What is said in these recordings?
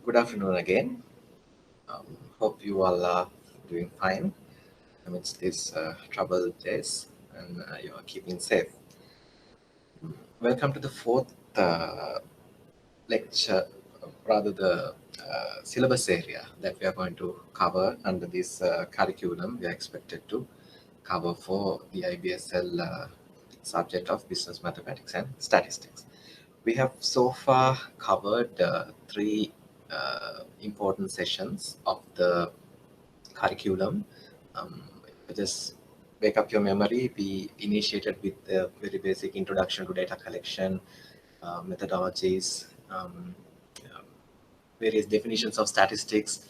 Good afternoon again. Hope you all are doing fine amidst these troubled days and you are keeping safe. Welcome to the fourth lecture, rather the syllabus area that we are going to cover under this curriculum. We are expected to cover for the IBSL subject of Business Mathematics and Statistics. We have so far covered three important sessions of the curriculum. Just wake up your memory. We initiated with a very basic introduction to data collection, methodologies, various definitions of statistics,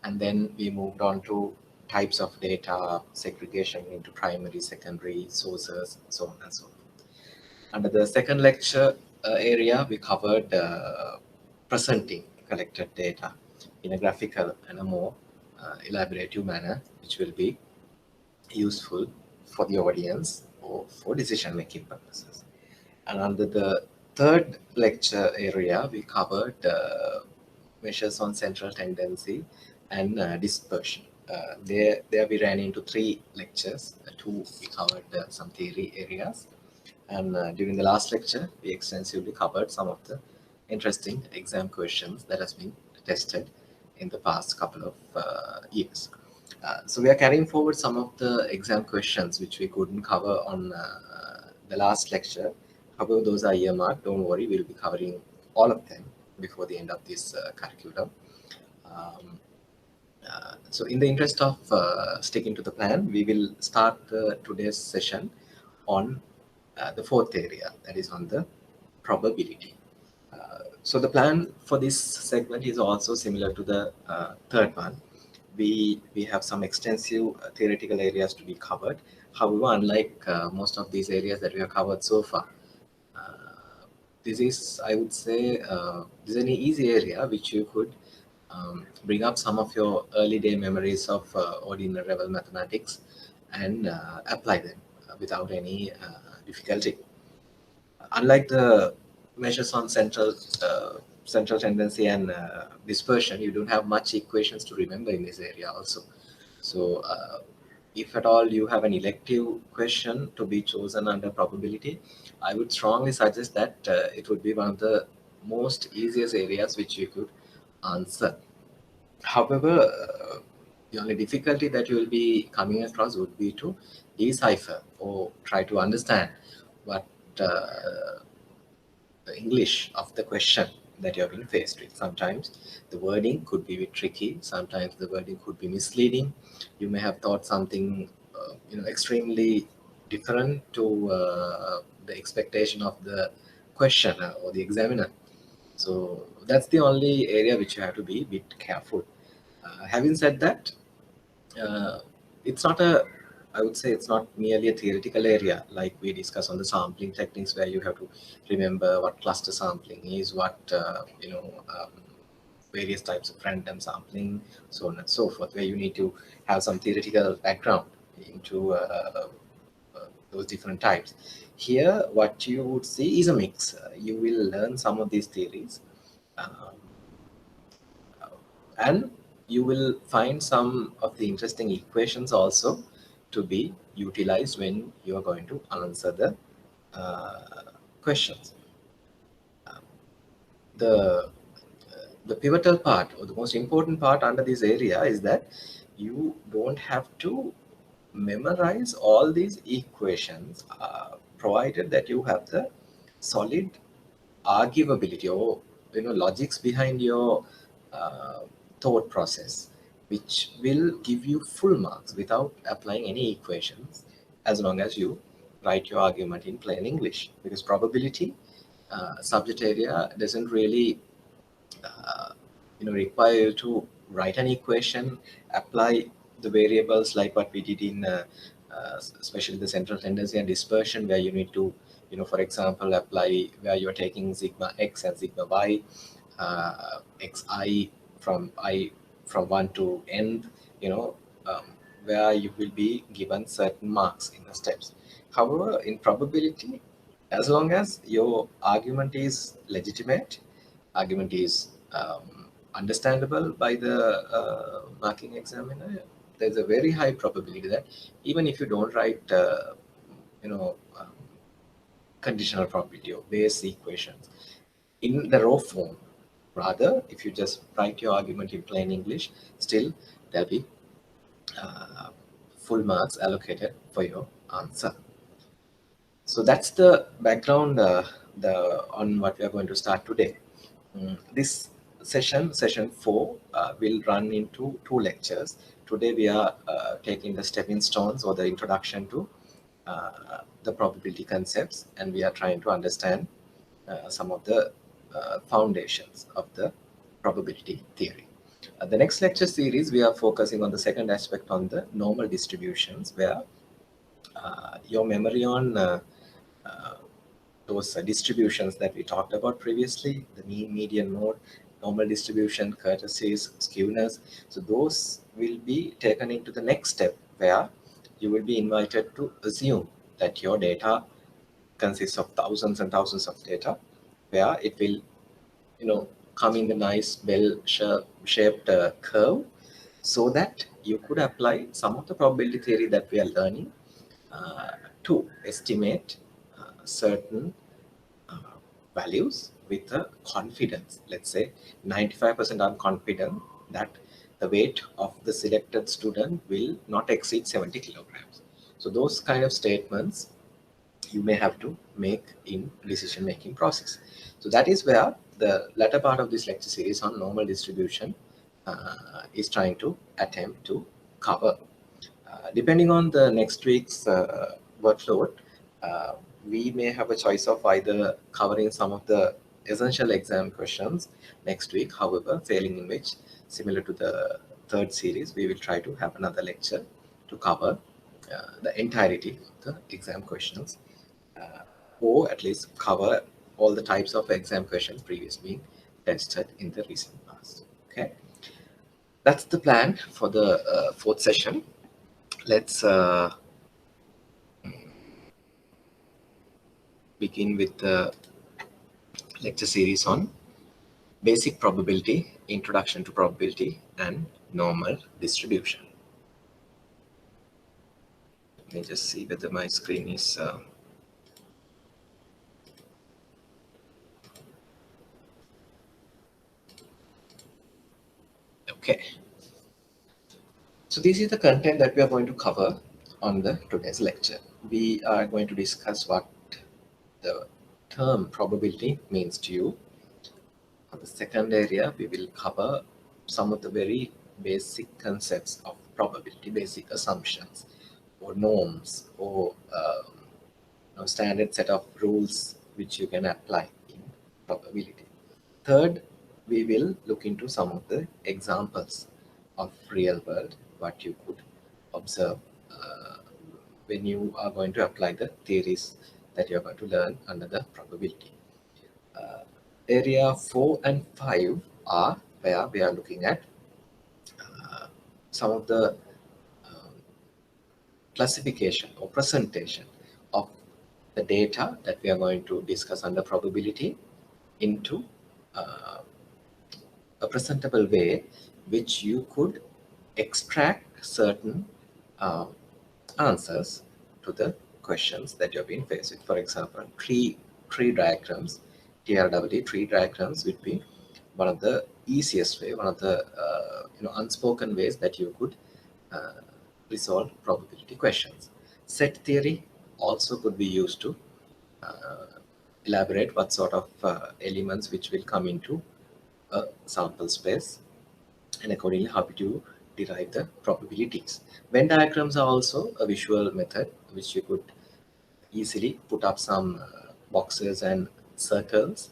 and then we moved on to types of data, segregation into primary, secondary sources, so on and so forth. Under the second lecture area, we covered presenting collected data in a graphical and a more elaborative manner, which will be useful for the audience or for decision-making purposes. And under the third lecture area, we covered measures on central tendency and dispersion. There we ran into three lectures. Two, we covered some theory areas. And during the last lecture, we extensively covered some of the interesting exam questions that has been tested in the past couple of years. So we are carrying forward some of the exam questions which we couldn't cover on the last lecture. However, those are earmarked. Don't worry, we'll be covering all of them before the end of this curriculum. So in the interest of sticking to the plan, we will start today's session on the fourth area, that is on the probability. So the plan for this segment is also similar to the third one. We have some extensive theoretical areas to be covered. However, unlike most of these areas that we have covered so far, this is, I would say, this is an easy area which you could bring up some of your early day memories of ordinary level mathematics and apply them without any difficulty. Unlike the measures on central tendency and dispersion, you don't have much equations to remember in this area also. So if at all you have an elective question to be chosen under probability, I would strongly suggest that it would be one of the most easiest areas which you could answer. However, the only difficulty that you will be coming across would be to decipher or try to understand what the English of the question that you're being faced with. Sometimes the wording could be a bit tricky. Sometimes the wording could be misleading. You may have thought something, extremely different to the expectation of the questioner or the examiner. So that's the only area which you have to be a bit careful. Having said that, it's not a, I would say it's not merely a theoretical area like we discuss on the sampling techniques, where you have to remember what cluster sampling is, what various types of random sampling, so on and so forth, where you need to have some theoretical background into those different types. Here, what you would see is a mix. You will learn some of these theories, and you will find some of the interesting equations also to be utilized when you are going to answer the questions. The pivotal part, or the most important part under this area, is that you don't have to memorize all these equations, provided that you have the solid arguability or logics behind your thought process, which will give you full marks without applying any equations, as long as you write your argument in plain English. Because probability subject area doesn't really require you to write an equation, apply the variables like what we did in especially the central tendency and dispersion, where you need to, for example, apply where you're taking sigma x and sigma y, xi from 1 to n, where you will be given certain marks in the steps. However, in probability, as long as your argument is legitimate, argument is understandable by the marking examiner, there's a very high probability that even if you don't write, you know, conditional probability or base equations in the raw form, rather, if you just write your argument in plain English, still there'll be full marks allocated for your answer. So that's the background on what we are going to start today. This session 4, will run into 2 lectures. Today we are taking the stepping stones or the introduction to the probability concepts, and we are trying to understand some of the foundations of the probability theory. The next lecture series, we are focusing on the second aspect, on the normal distributions, where your memory on those distributions that we talked about previously, the mean, median, mode, normal distribution, curtices, skewness. So those will be taken into the next step, where you will be invited to assume that your data consists of thousands and thousands of data, where it will, you know, come in the nice bell-shaped curve, so that you could apply some of the probability theory that we are learning to estimate certain values with a confidence. Let's say 95% I'm confident that the weight of the selected student will not exceed 70 kilograms. So those kind of statements you may have to make in decision-making process. So that is where the latter part of this lecture series on normal distribution is trying to attempt to cover. Depending on the next week's workload, we may have a choice of either covering some of the essential exam questions next week. However, failing in which, similar to the third series, we will try to have another lecture to cover the entirety of the exam questions, or at least cover all the types of exam questions previously tested in the recent past. Okay, that's the plan for the fourth session. Let's begin with the lecture series on basic probability, introduction to probability, and normal distribution. Let me just see whether my screen is okay. So this is the content that we are going to cover on the today's lecture. We are going to discuss what the term probability means to you. On the second area, we will cover some of the very basic concepts of probability, basic assumptions or norms, or standard set of rules which you can apply in probability. Third, we will look into some of the examples of real world, what you could observe when you are going to apply the theories that you are going to learn under the probability. Area 4 and 5 are where we are looking at some of the classification or presentation of the data that we are going to discuss under probability into a presentable way, which you could extract certain answers to the questions that you've been faced with. For example, tree diagrams, TRW, tree diagrams would be one of the easiest way, one of the unspoken ways that you could resolve probability questions. Set theory also could be used to elaborate what sort of elements which will come into a sample space, and accordingly how to derive the probabilities. Venn diagrams are also a visual method which you could easily put up some boxes and circles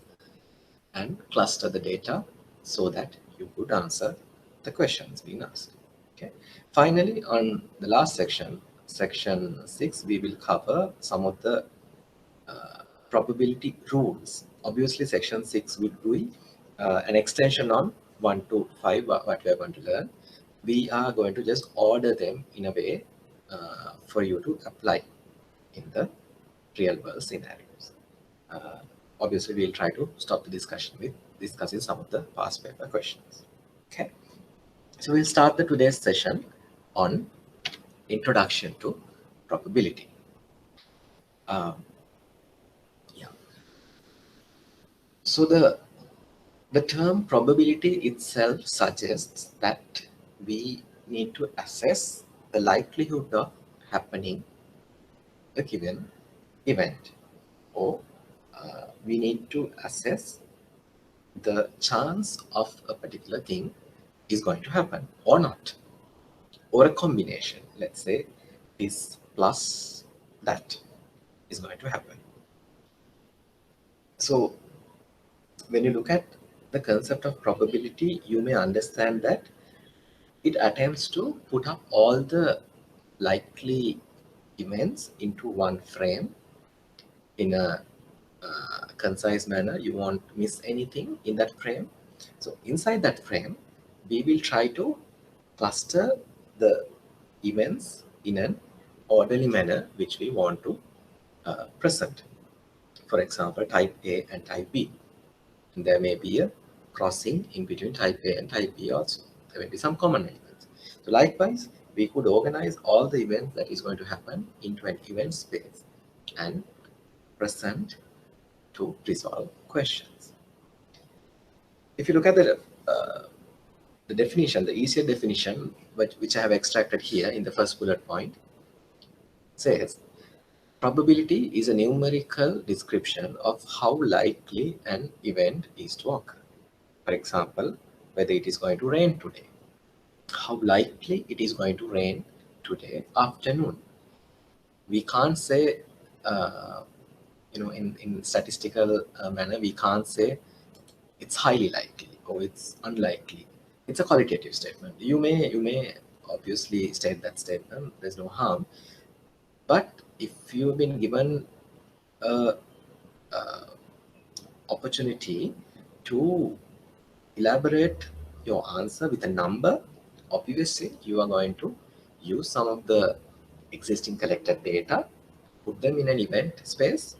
and cluster the data so that you could answer the questions being asked. Okay. Finally, on the last section, section 6, we will cover some of the probability rules. Obviously, section 6 would be an extension on 1 to 5, what we are going to learn. We are going to just order them in a way for you to apply in the real world scenarios. Obviously, we'll try to stop the discussion with discussing some of the past paper questions. Okay, so we'll start the today's session on introduction to probability. Yeah. So the term probability itself suggests that we need to assess the likelihood of happening a given event, or we need to assess the chance of a particular thing is going to happen or not, or a combination. Let's say this plus that is going to happen. So when you look at the concept of probability, you may understand that it attempts to put up all the likely events into one frame in a concise manner. You won't miss anything in that frame. So inside that frame, we will try to cluster the events in an orderly manner which we want to present. For example, type A and type B. And there may be a crossing in between type A and type B also. There may be some common elements. So likewise, we could organize all the events that is going to happen into an event space and present to resolve questions. If you look at the definition, the easier definition, which I have extracted here in the first bullet point, says probability is a numerical description of how likely an event is to occur. For example, whether it is going to rain today, how likely it is going to rain today afternoon. We can't say, in statistical manner, we can't say it's highly likely or it's unlikely. It's a qualitative statement. You may obviously state that statement. There's no harm. But if you've been given a opportunity to elaborate your answer with a number, obviously you are going to use some of the existing collected data, put them in an event space,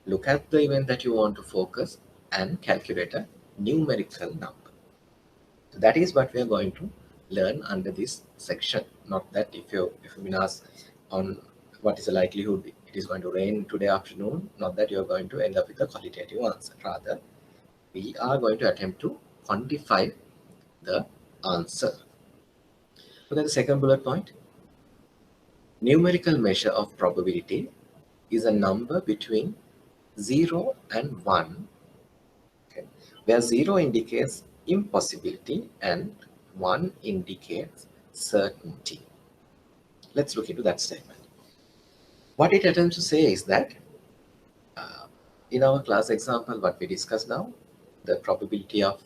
look at the event that you want to focus, and calculate a numerical number. So that is what we are going to learn under this section. Not that if you've been asked on what is the likelihood it is going to rain today afternoon, not that you're going to end up with a qualitative answer. Rather, we are going to attempt to quantify the answer. Look at the second bullet point. Numerical measure of probability is a number between 0 and 1, okay, where 0 indicates impossibility and 1 indicates certainty. Let's look into that statement. What it attempts to say is that in our class example, what we discussed now, the probability of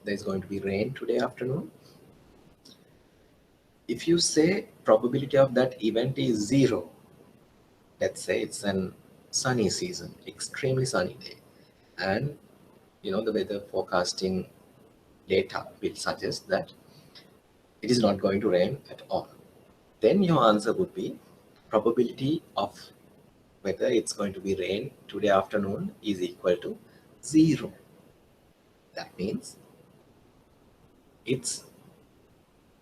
there is going to be rain today afternoon. If you say probability of that event is 0, let's say it's an sunny season, extremely sunny day, and the weather forecasting data will suggest that it is not going to rain at all, then your answer would be probability of whether it's going to be rain today afternoon is equal to 0. That means it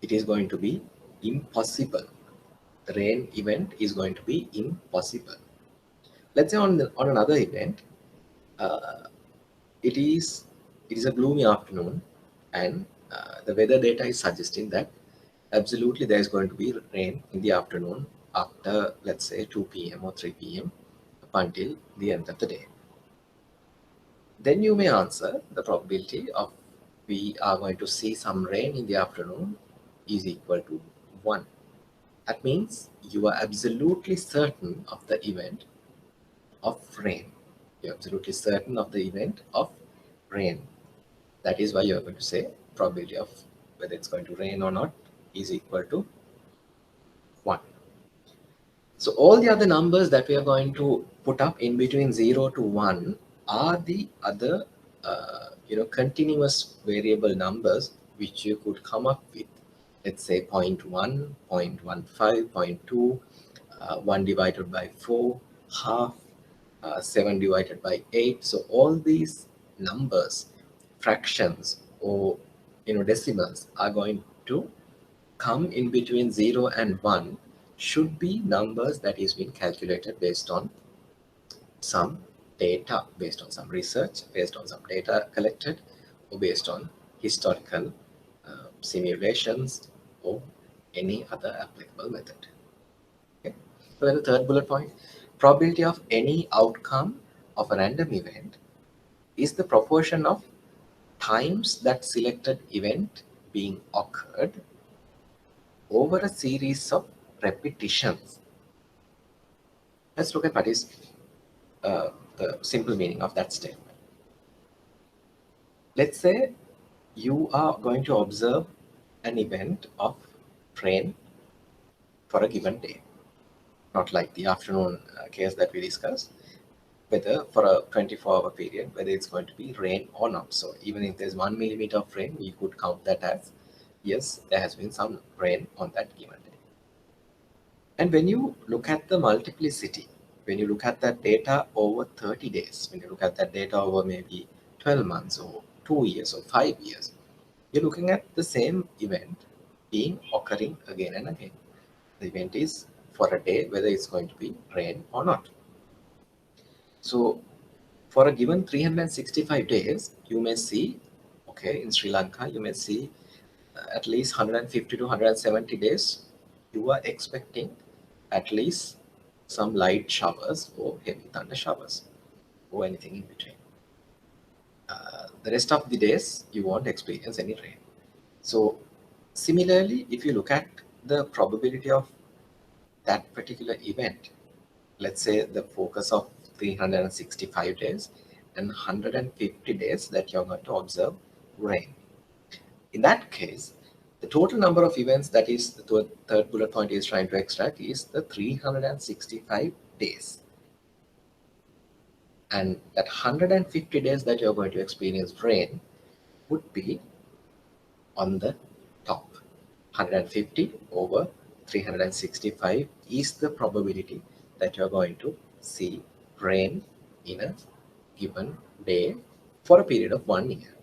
is going to be impossible. The rain event is going to be impossible. Let's say on another event, it is a gloomy afternoon, and the weather data is suggesting that absolutely there is going to be rain in the afternoon after, let's say, 2 p.m. or 3 p.m. up until the end of the day. Then you may answer the probability of we are going to see some rain in the afternoon is equal to 1. That means you are absolutely certain of the event of rain. You're absolutely certain of the event of rain. That is why you're going to say probability of whether it's going to rain or not is equal to 1. So all the other numbers that we are going to put up in between 0 to 1 are the other continuous variable numbers which you could come up with. Let's say 0.1, 0.15, 0.2, 1 divided by 4, half, 7 divided by 8. So all these numbers, fractions, or decimals are going to come in between 0 and 1 should be numbers that is being calculated based on some data, based on some research, based on some data collected, or based on historical simulations or any other applicable method. Okay. So then the third bullet point, probability of any outcome of a random event is the proportion of times that selected event being occurred over a series of repetitions. Let's look at what is the simple meaning of that statement. Let's say you are going to observe an event of rain for a given day, not like the afternoon case that we discussed, whether for a 24-hour period, whether it's going to be rain or not. So even if there's 1 millimeter of rain, we could count that as, yes, there has been some rain on that given day. And when you look at the multiplicity, when you look at that data over 30 days, when you look at that data over maybe 12 months or 2 years or 5 years, you're looking at the same event being occurring again and again. The event is for a day, whether it's going to be rain or not. So for a given 365 days, you may see, okay, in Sri Lanka, you may see at least 150 to 170 days, you are expecting at least some light showers or heavy thunder showers or anything in between. The rest of the days, you won't experience any rain. So similarly, if you look at the probability of that particular event, let's say the focus of 365 days and 150 days that you're going to observe rain. In that case, the total number of events that is the third bullet point is trying to extract is the 365 days. And that 150 days that you're going to experience rain would be on the top. 150 over 365 is the probability that you're going to see rain in a given day for a period of 1 year.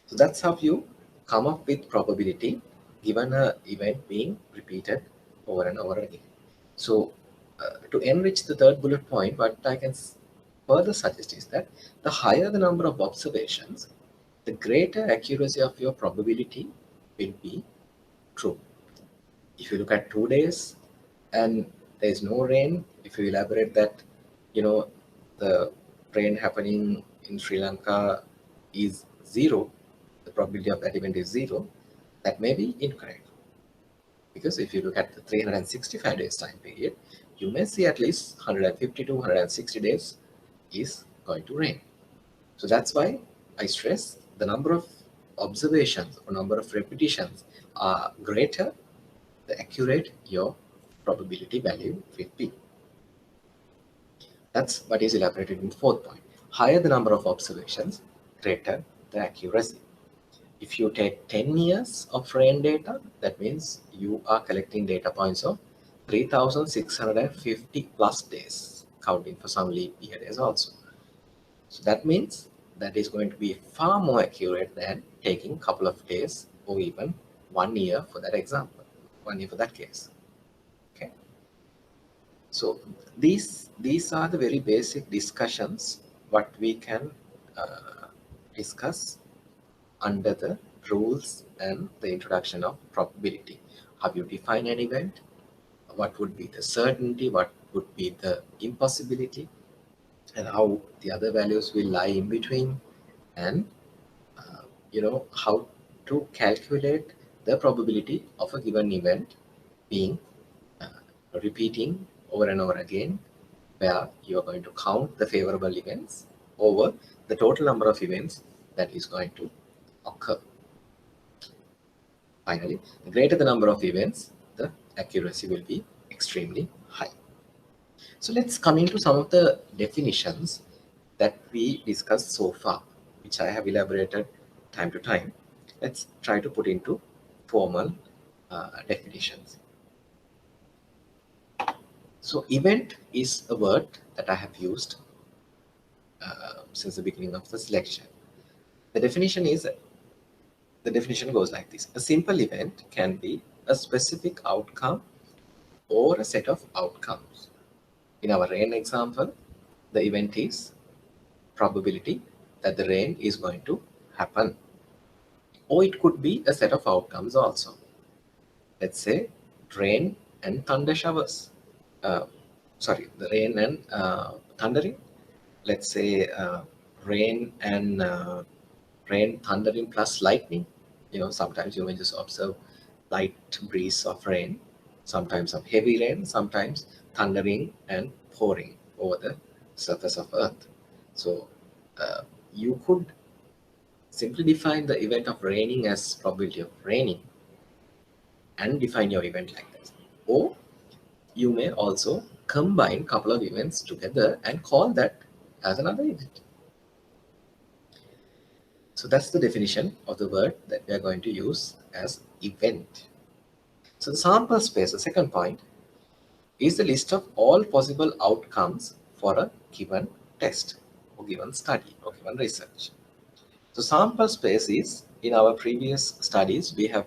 So that's how you come up with probability given an event being repeated over and over again. So to enrich the third bullet point, what I can further suggest is that the higher the number of observations, the greater accuracy of your probability will be true. If you look at 2 days and there is no rain, if you elaborate that, the rain happening in Sri Lanka is 0, the probability of that event is 0, that may be incorrect. Because if you look at the 365 days time period, you may see at least 150 to 160 days is going to rain. So that's why I stress the number of observations or number of repetitions are greater, the accurate your probability value will be. That's what is elaborated in the fourth point. Higher the number of observations, greater the accuracy. If you take 10 years of rain data, that means you are collecting data points of 3,650 plus days, counting for some leap year days also. So that means that is going to be far more accurate than taking a couple of days or even 1 year for that example, 1 year for that case. Okay. So these are the very basic discussions what we can discuss under the rules and the introduction of probability. How you define an event, what would be the certainty, what would be the impossibility, and how the other values will lie in between, and how to calculate the probability of a given event being repeating over and over again, where you are going to count the favorable events over the total number of events that is going to occur. Finally, the greater the number of events, the accuracy will be extremely high. So let's come into some of the definitions that we discussed so far, which I have elaborated time to time. Let's try to put into formal definitions. So event is a word that I have used since the beginning of this lecture. The definition is the definition goes like this. A simple event can be a specific outcome or a set of outcomes. In our rain example, the event is probability that the rain is going to happen. Or it could be a set of outcomes also. Let's say rain and thunder showers. The rain and thundering. Let's say rain and rain, thundering plus lightning. Sometimes you may just observe light breeze of rain, sometimes of heavy rain, sometimes thundering and pouring over the surface of earth. So you could simply define the event of raining as probability of raining and define your event like that. Or you may also combine a couple of events together and call that as another event. So that's the definition of the word that we are going to use as event. So the sample space, the second point, is the list of all possible outcomes for a given test or given study or given research. So sample space is, in our previous studies, we have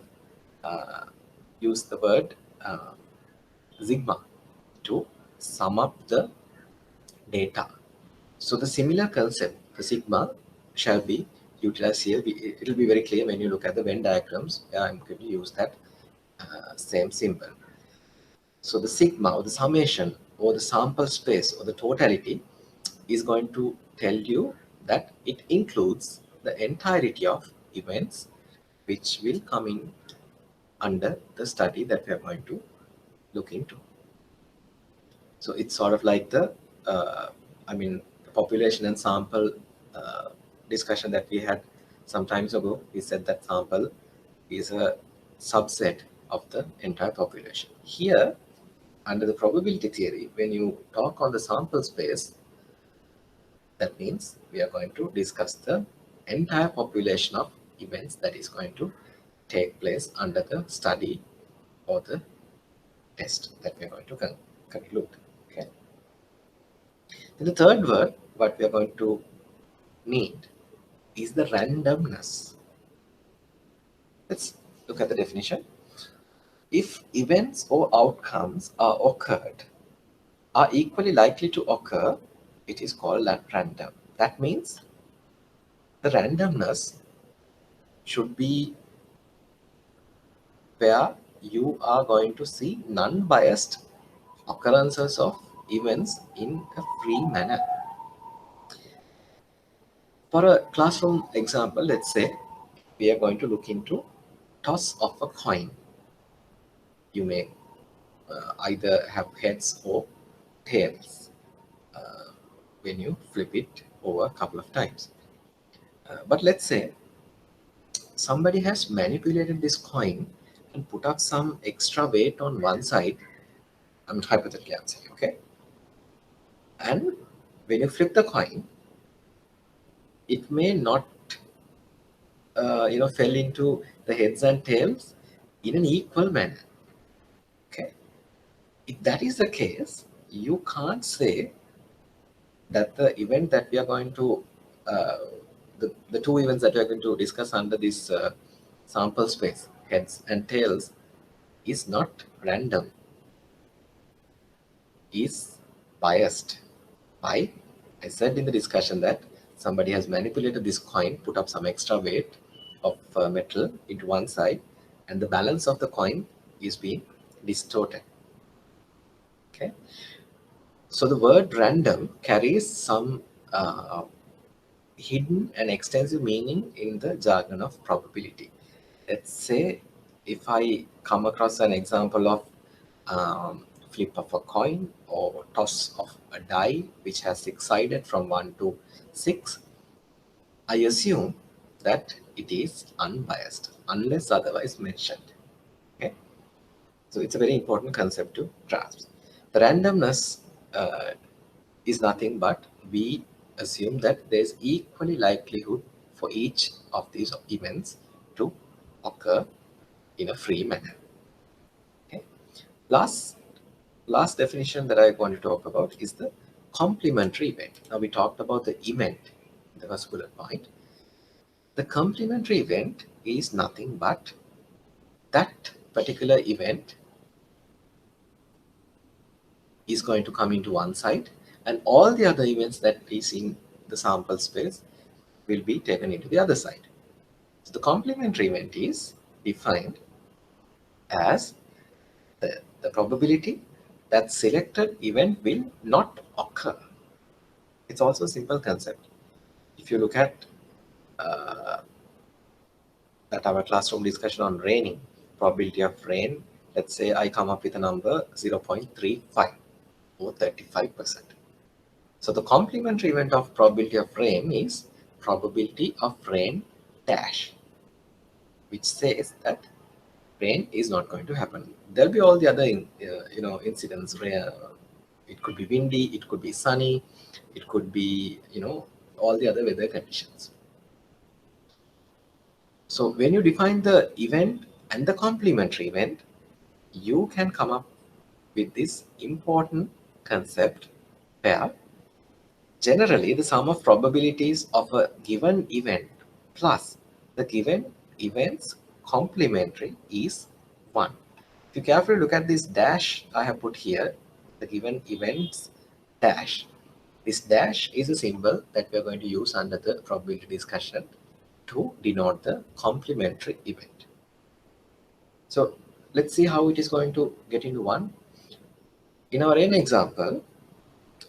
used the word sigma to sum up the data. So the similar concept, the sigma, shall be utilized here. It will be very clear when you look at the Venn diagrams. I'm going to use that same symbol. So the sigma or the summation or the sample space or the totality is going to tell you that it includes the entirety of events which will come in under the study that we are going to look into. So it's sort of like the population and sample discussion that we had some times ago. We said that sample is a subset of the entire population. Here, under the probability theory, when you talk on the sample space, that means we are going to discuss the entire population of events that is going to take place under the study or the test that we are going to conclude. Okay. And the third word, what we are going to need, is the randomness. Let's look at the definition. If events or outcomes are equally likely to occur, it is called random. That means the randomness should be where you are going to see non-biased occurrences of events in a free manner. For a classroom example, let's say we are going to look into toss of a coin. You may either have heads or tails when you flip it over a couple of times. But let's say somebody has manipulated this coin and put up some extra weight on one side. I'm hypothetically saying, okay? And when you flip the coin, it may not, fell into the heads and tails in an equal manner. Okay? If that is the case, you can't say that the event that we are going to, the two events that we are going to discuss under this sample space, heads and tails, is not random, is biased. Why? I said in the discussion that somebody has manipulated this coin, put up some extra weight of metal into one side, and the balance of the coin is being distorted. Okay. So the word random carries some hidden and extensive meaning in the jargon of probability. Let's say if I come across an example of flip of a coin or toss of a die which has 6-sided from 1 to 6, I assume that it is unbiased unless otherwise mentioned. Okay? So it's a very important concept to grasp. The randomness is nothing but we assume that there is equally likelihood for each of these events to occur in a free manner. Okay? Last definition that I want to talk about is the complementary event. Now we talked about the event in the first bullet point. The complementary event is nothing but that particular event is going to come into one side, and all the other events that is in the sample space will be taken into the other side. So the complementary event is defined as the probability that selected event will not occur. It's also a simple concept. If you look at our classroom discussion on raining, probability of rain, let's say I come up with a number 0.35 or 35%. So the complementary event of probability of rain is probability of rain dash, which says that rain is not going to happen. There'll be all the other incidents. It could be windy, it could be sunny, it could be all the other weather conditions. So when you define the event and the complementary event, you can come up with this important concept where generally the sum of probabilities of a given event plus the given event's complementary is 1. If you carefully look at this dash I have put here, the given events dash. This dash is a symbol that we are going to use under the probability discussion to denote the complementary event. So let's see how it is going to get into 1. In our rain example,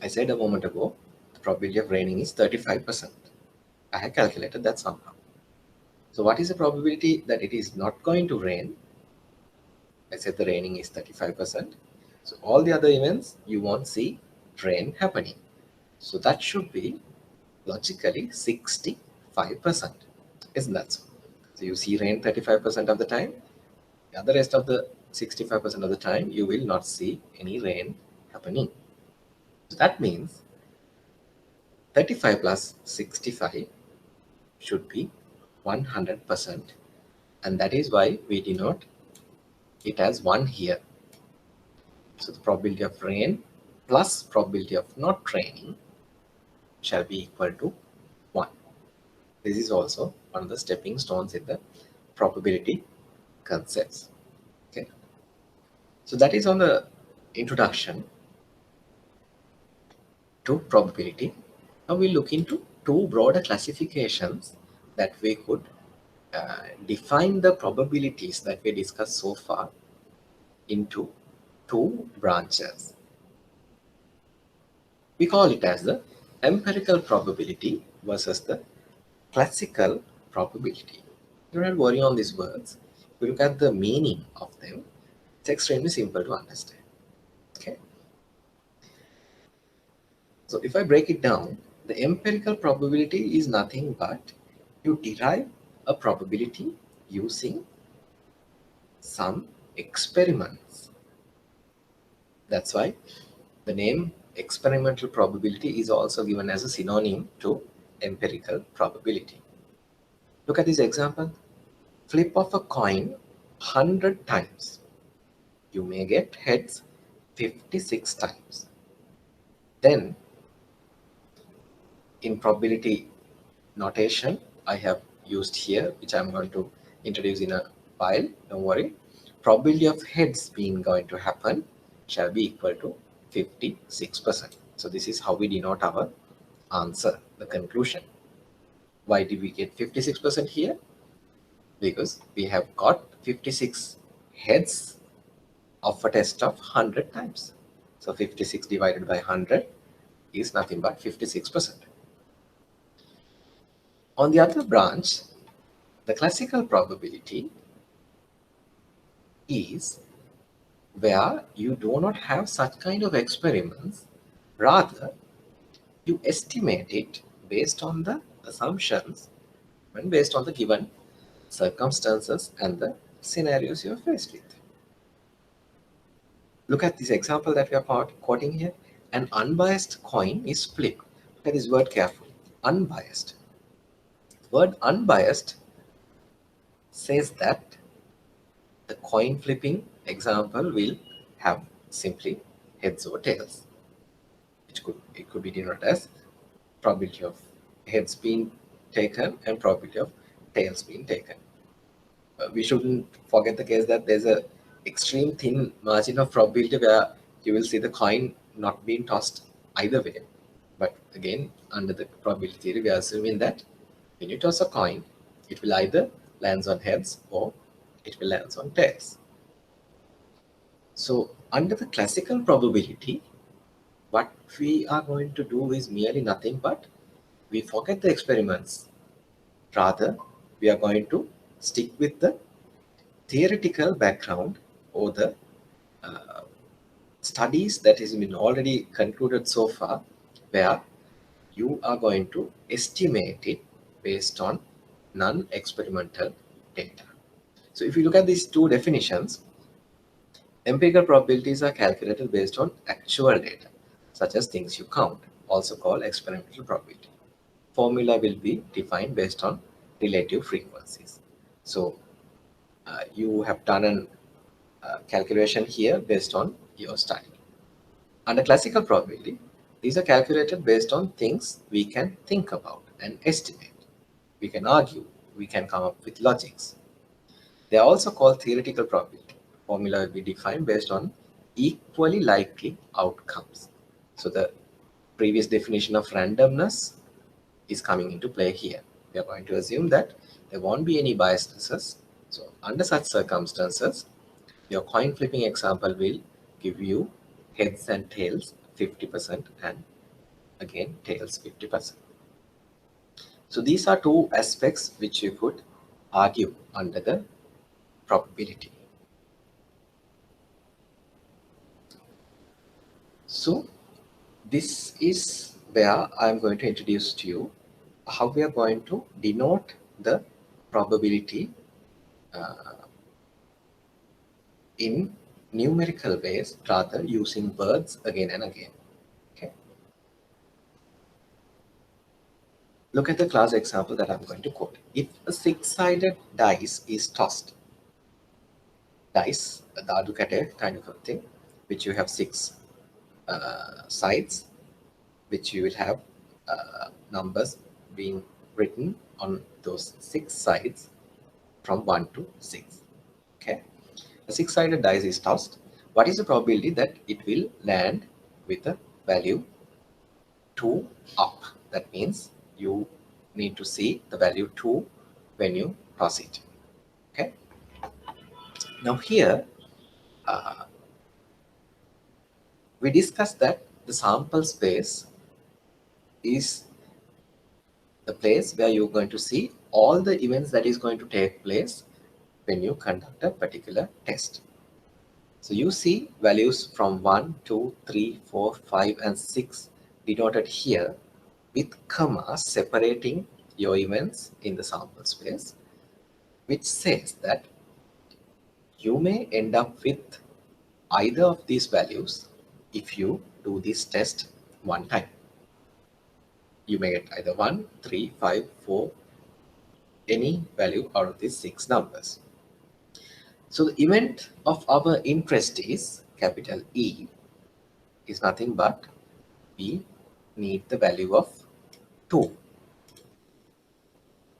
I said a moment ago, the probability of raining is 35%. I have calculated that somehow. So what is the probability that it is not going to rain? I said the raining is 35%. So all the other events, you won't see rain happening. So that should be logically 65%. Isn't that so? So you see rain 35% of the time. The other rest of the 65% of the time, you will not see any rain happening. So that means 35 plus 65 should be 100%. And that is why we denote it as 1 here. So the probability of rain plus probability of not raining shall be equal to 1. This is also one of the stepping stones in the probability concepts. Okay. So that is on the introduction to probability. Now we look into 2 broader classifications that we could define the probabilities that we discussed so far into 2 branches. We call it as the empirical probability versus the classical probability. Do not worry on these words. If you look at the meaning of them, it's extremely simple to understand. Okay. So if I break it down, the empirical probability is nothing but you derive a probability using some experiments. That's why the name experimental probability is also given as a synonym to empirical probability. Look at this example. Flip of a coin 100 times. You may get heads 56 times. Then in probability notation, I have used here, which I'm going to introduce in a while, don't worry. Probability of heads being going to happen shall be equal to 56%. So this is how we denote our answer, the conclusion. Why did we get 56% here? Because we have got 56 heads of a test of 100 times. So 56 divided by 100 is nothing but 56%. On the other branch, the classical probability is where you do not have such kind of experiments. Rather, you estimate it based on the assumptions and based on the given circumstances and the scenarios you are faced with. Look at this example that we are quoting here. An unbiased coin is flipped. Look at this word carefully. Unbiased. The word unbiased says that the coin flipping example will have simply heads or tails. It could be denoted as probability of heads being taken and probability of tails being taken. we shouldn't forget the case that there's a extreme thin margin of probability where you will see the coin not being tossed either way. But again, under the probability theory, we are assuming that when you toss a coin, it will either lands on heads or it will lands on tails. So under the classical probability, what we are going to do is merely nothing but we forget the experiments. Rather, we are going to stick with the theoretical background or the uh, studies that has been already concluded so far, where you are going to estimate it based on non-experimental data. So if you look at these two definitions, empirical probabilities are calculated based on actual data, such as things you count, also called experimental probability. Formula will be defined based on relative frequencies. So you have done an calculation here based on your study. Under classical probability, these are calculated based on things we can think about and estimate. We can argue, we can come up with logics. They are also called theoretical probability. Formula will be defined based on equally likely outcomes. So the previous definition of randomness is coming into play here. We are going to assume that there won't be any biasnesses. So under such circumstances, your coin flipping example will give you heads and tails 50% and again tails 50%. So these are two aspects which you could argue under the probability. So this is where I'm going to introduce to you how we are going to denote the probability in numerical ways rather using words again and again. Okay. Look at the class example that I'm going to quote. If a six-sided dice is tossed, dice, the adukate kind of a thing, which you have six sides, which you will have numbers being written on those six sides from 1 to 6. Okay, a six-sided dice is tossed. What is the probability that it will land with a value 2 up? That means you need to see the value 2 when you toss it. Okay. Now here we discussed that the sample space is the place where you're going to see all the events that is going to take place when you conduct a particular test. So you see values from 1, 2, 3, 4, 5, and 6 denoted here with commas separating your events in the sample space, which says that you may end up with either of these values if you do this test one time. You may get either 1, 3, 5, 4, any value out of these 6 numbers. So the event of our interest is capital E is nothing but we need the value of 2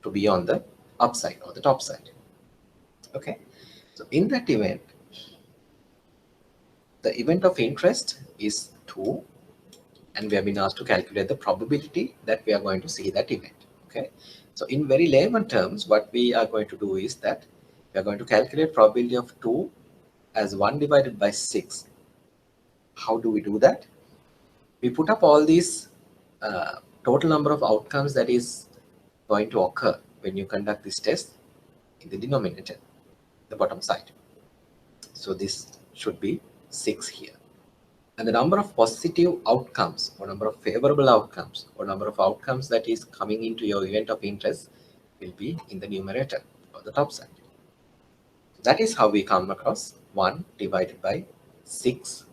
to be on the upside or the top side. Okay, so in that event, the event of interest is 2 and we have been asked to calculate the probability that we are going to see that event. Okay, so in very layman terms, what we are going to do is that we are going to calculate probability of 2 as 1 divided by 6. How do we do that? We put up all these total number of outcomes that is going to occur when you conduct this test in the denominator, the bottom side. So this should be 6 here. And the number of positive outcomes or number of favorable outcomes or number of outcomes that is coming into your event of interest will be in the numerator or the top side. That is how we come across 1 divided by 6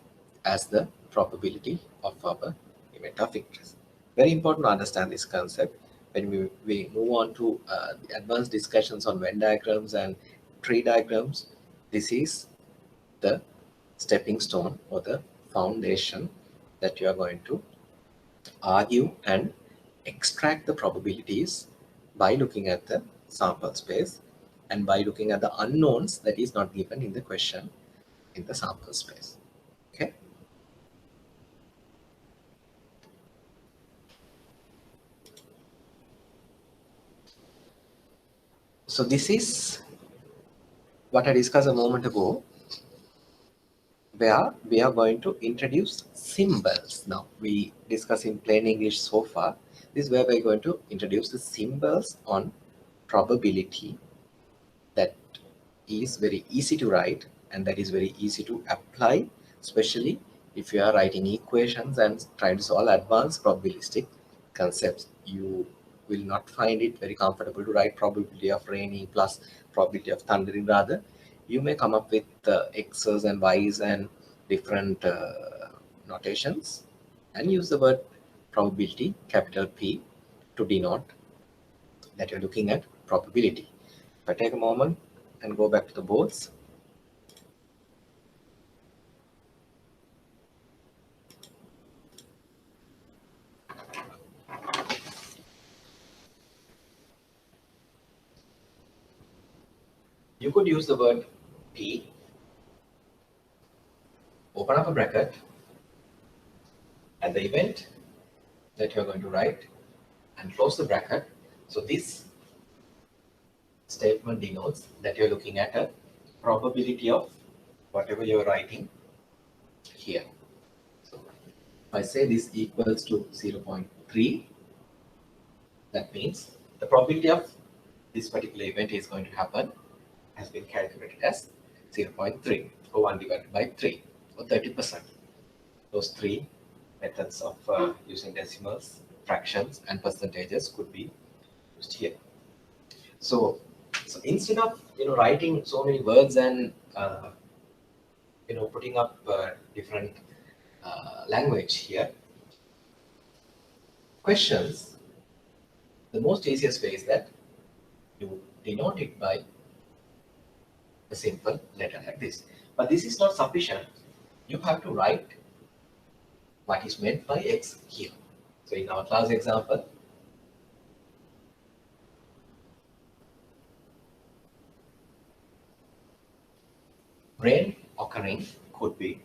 as the probability of our event of interest. Very important to understand this concept when we move on to the advanced discussions on Venn diagrams and tree diagrams. This is the stepping stone or the foundation that you are going to argue and extract the probabilities by looking at the sample space and by looking at the unknowns that is not given in the question in the sample space. Okay. So this is what I discussed a moment ago, where we are going to introduce symbols. Now we discuss in plain English so far. This is where we're going to introduce the symbols on probability that is very easy to write and that is very easy to apply, especially if you are writing equations and trying to solve advanced probabilistic concepts. You will not find it very comfortable to write probability of raining plus probability of thundering. Rather, you may come up with x's and y's and different notations and use the word probability, capital P, to denote that you're looking at probability. If I take a moment and go back to the boards, you could use the word P, open up a bracket, at the event that you're going to write, and close the bracket. So this statement denotes that you're looking at a probability of whatever you're writing here. So if I say this equals to 0.3, that means the probability of this particular event is going to happen has been calculated as 0.3 or 1 divided by 3 or 30%. Those three methods of using decimals, fractions and percentages could be used here. So instead of writing so many words and putting up different language here, questions, the most easiest way is that you denote it by a simple letter like this. But this is not sufficient. You have to write what is meant by x here. So in our class example, rain occurring could be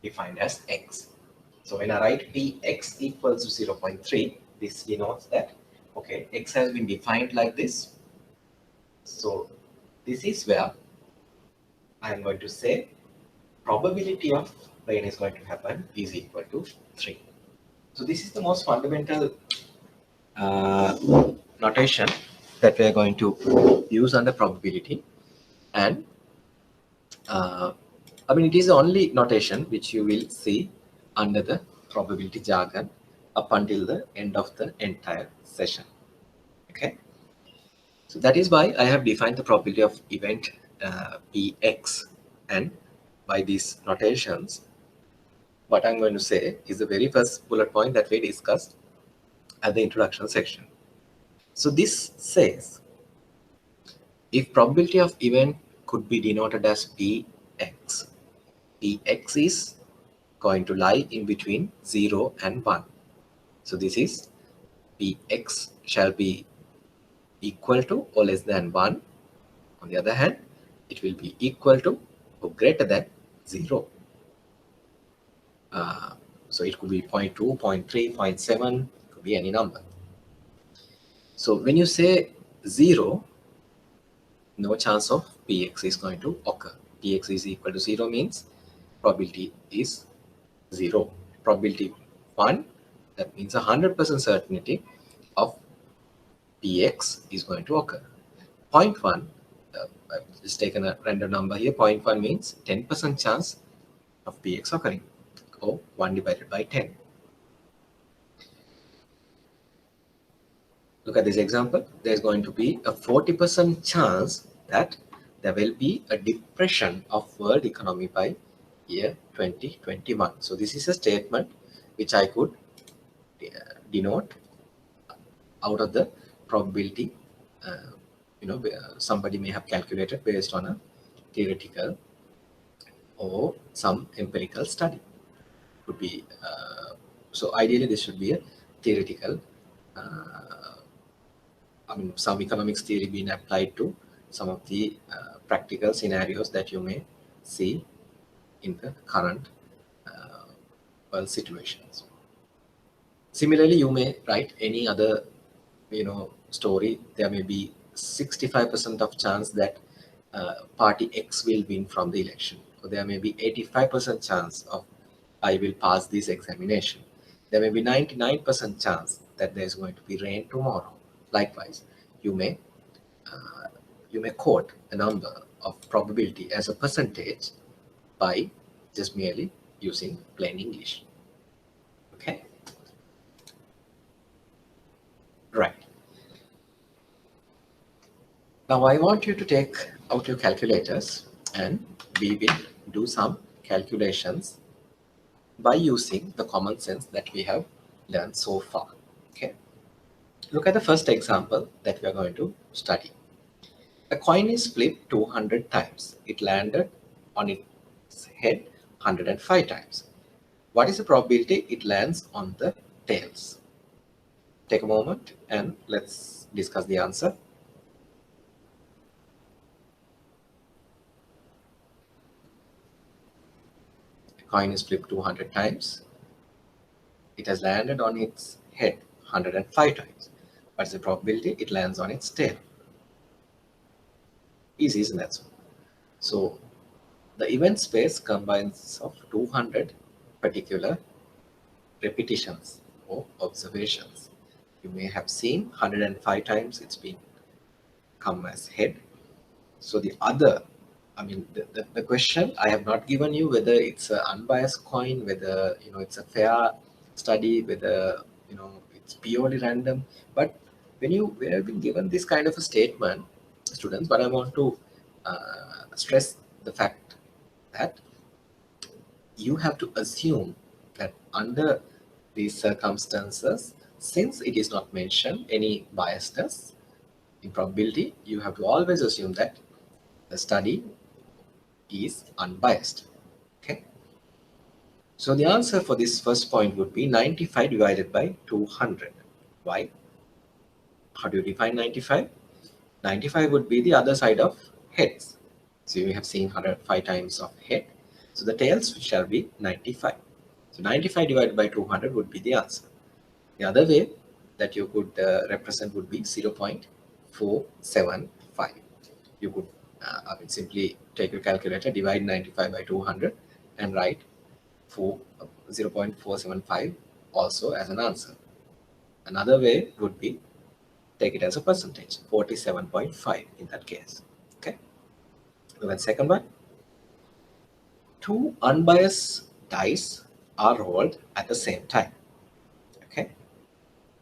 defined as x. So when I write px equals to 0.3, this denotes that, okay, x has been defined like this. So this is where I am going to say probability of rain is going to happen is equal to 3. So this is the most fundamental notation that we are going to use under probability. And it is the only notation which you will see under the probability jargon up until the end of the entire session. Okay. So that is why I have defined the probability of event Px, and by these notations, what I'm going to say is the very first bullet point that we discussed at the introduction section. So this says, if probability of event could be denoted as Px, Px is going to lie in between 0 and 1. So this is Px shall be equal to or less than 1. On the other hand, it will be equal to or greater than 0. So it could be 0.2, 0.3, 0.7, could be any number. So when you say 0, no chance of Px is going to occur. Px is equal to 0 means probability is 0. Probability 1, that means 100% certainty of Px is going to occur. 0.1, I've just taken a random number here, 0.1 means 10% chance of Px occurring, or 1 divided by 10. Look at this example. There's going to be a 40% chance that there will be a depression of world economy by year 2021. So this is a statement which I could denote out of the probability. Somebody may have calculated based on a theoretical or some empirical study. Could be so ideally this should be a theoretical. Some economics theory being applied to some of the practical scenarios that you may see in the current world situations. Similarly, you may write any other story. There may be 65% of chance that party X will win from the election. So there may be 85% chance of I will pass this examination. There may be 99% chance that there is going to be rain tomorrow. Likewise, you may quote a number of probability as a percentage by just merely using plain English. Okay. Right. Now I want you to take out your calculators and we will do some calculations by using the common sense that we have learned so far. Okay. Look at the first example that we are going to study. A coin is flipped 200 times. It landed on its head 105 times. What is the probability it lands on the tails? Take a moment and let's discuss the answer. The coin is flipped 200 times. It has landed on its head 105 times. What's the probability it lands on its tail? Easy, isn't that so? So the event space combines of 200 particular repetitions or observations. You may have seen 105 times it's been come as head. So the other, the question I have not given you whether it's an unbiased coin, whether it's a fair study, whether it's purely random. But when I've been given this kind of a statement, students, but I want to stress the fact that you have to assume that under these circumstances, since it is not mentioned any biasness in probability, you have to always assume that the study is unbiased. Okay. So the answer for this first point would be 95 divided by 200. Why? How do you define 95? 95 would be the other side of heads. So you have seen 105 times of head. So the tails shall be 95. So 95 divided by 200 would be the answer. The other way that you could represent would be 0.475. You could simply take your calculator, divide 95 by 200 and write 0.475 also as an answer. Another way would be take it as a percentage, 47.5 in that case. Okay. Look at the second one. Two unbiased dice are rolled at the same time. Okay.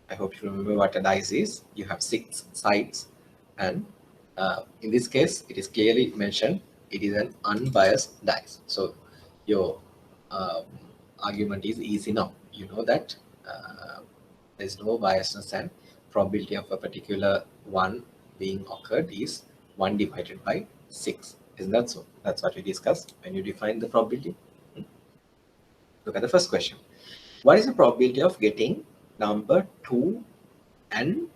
I hope you remember what a dice is. You have 6 sides, and in this case, it is clearly mentioned it is an unbiased dice. So your argument is easy now. You know that there is no biasness and probability of a particular one being occurred is 1 divided by 6. Isn't that so? That's what we discussed when you define the probability. Look at the first question. What is the probability of getting number 2 and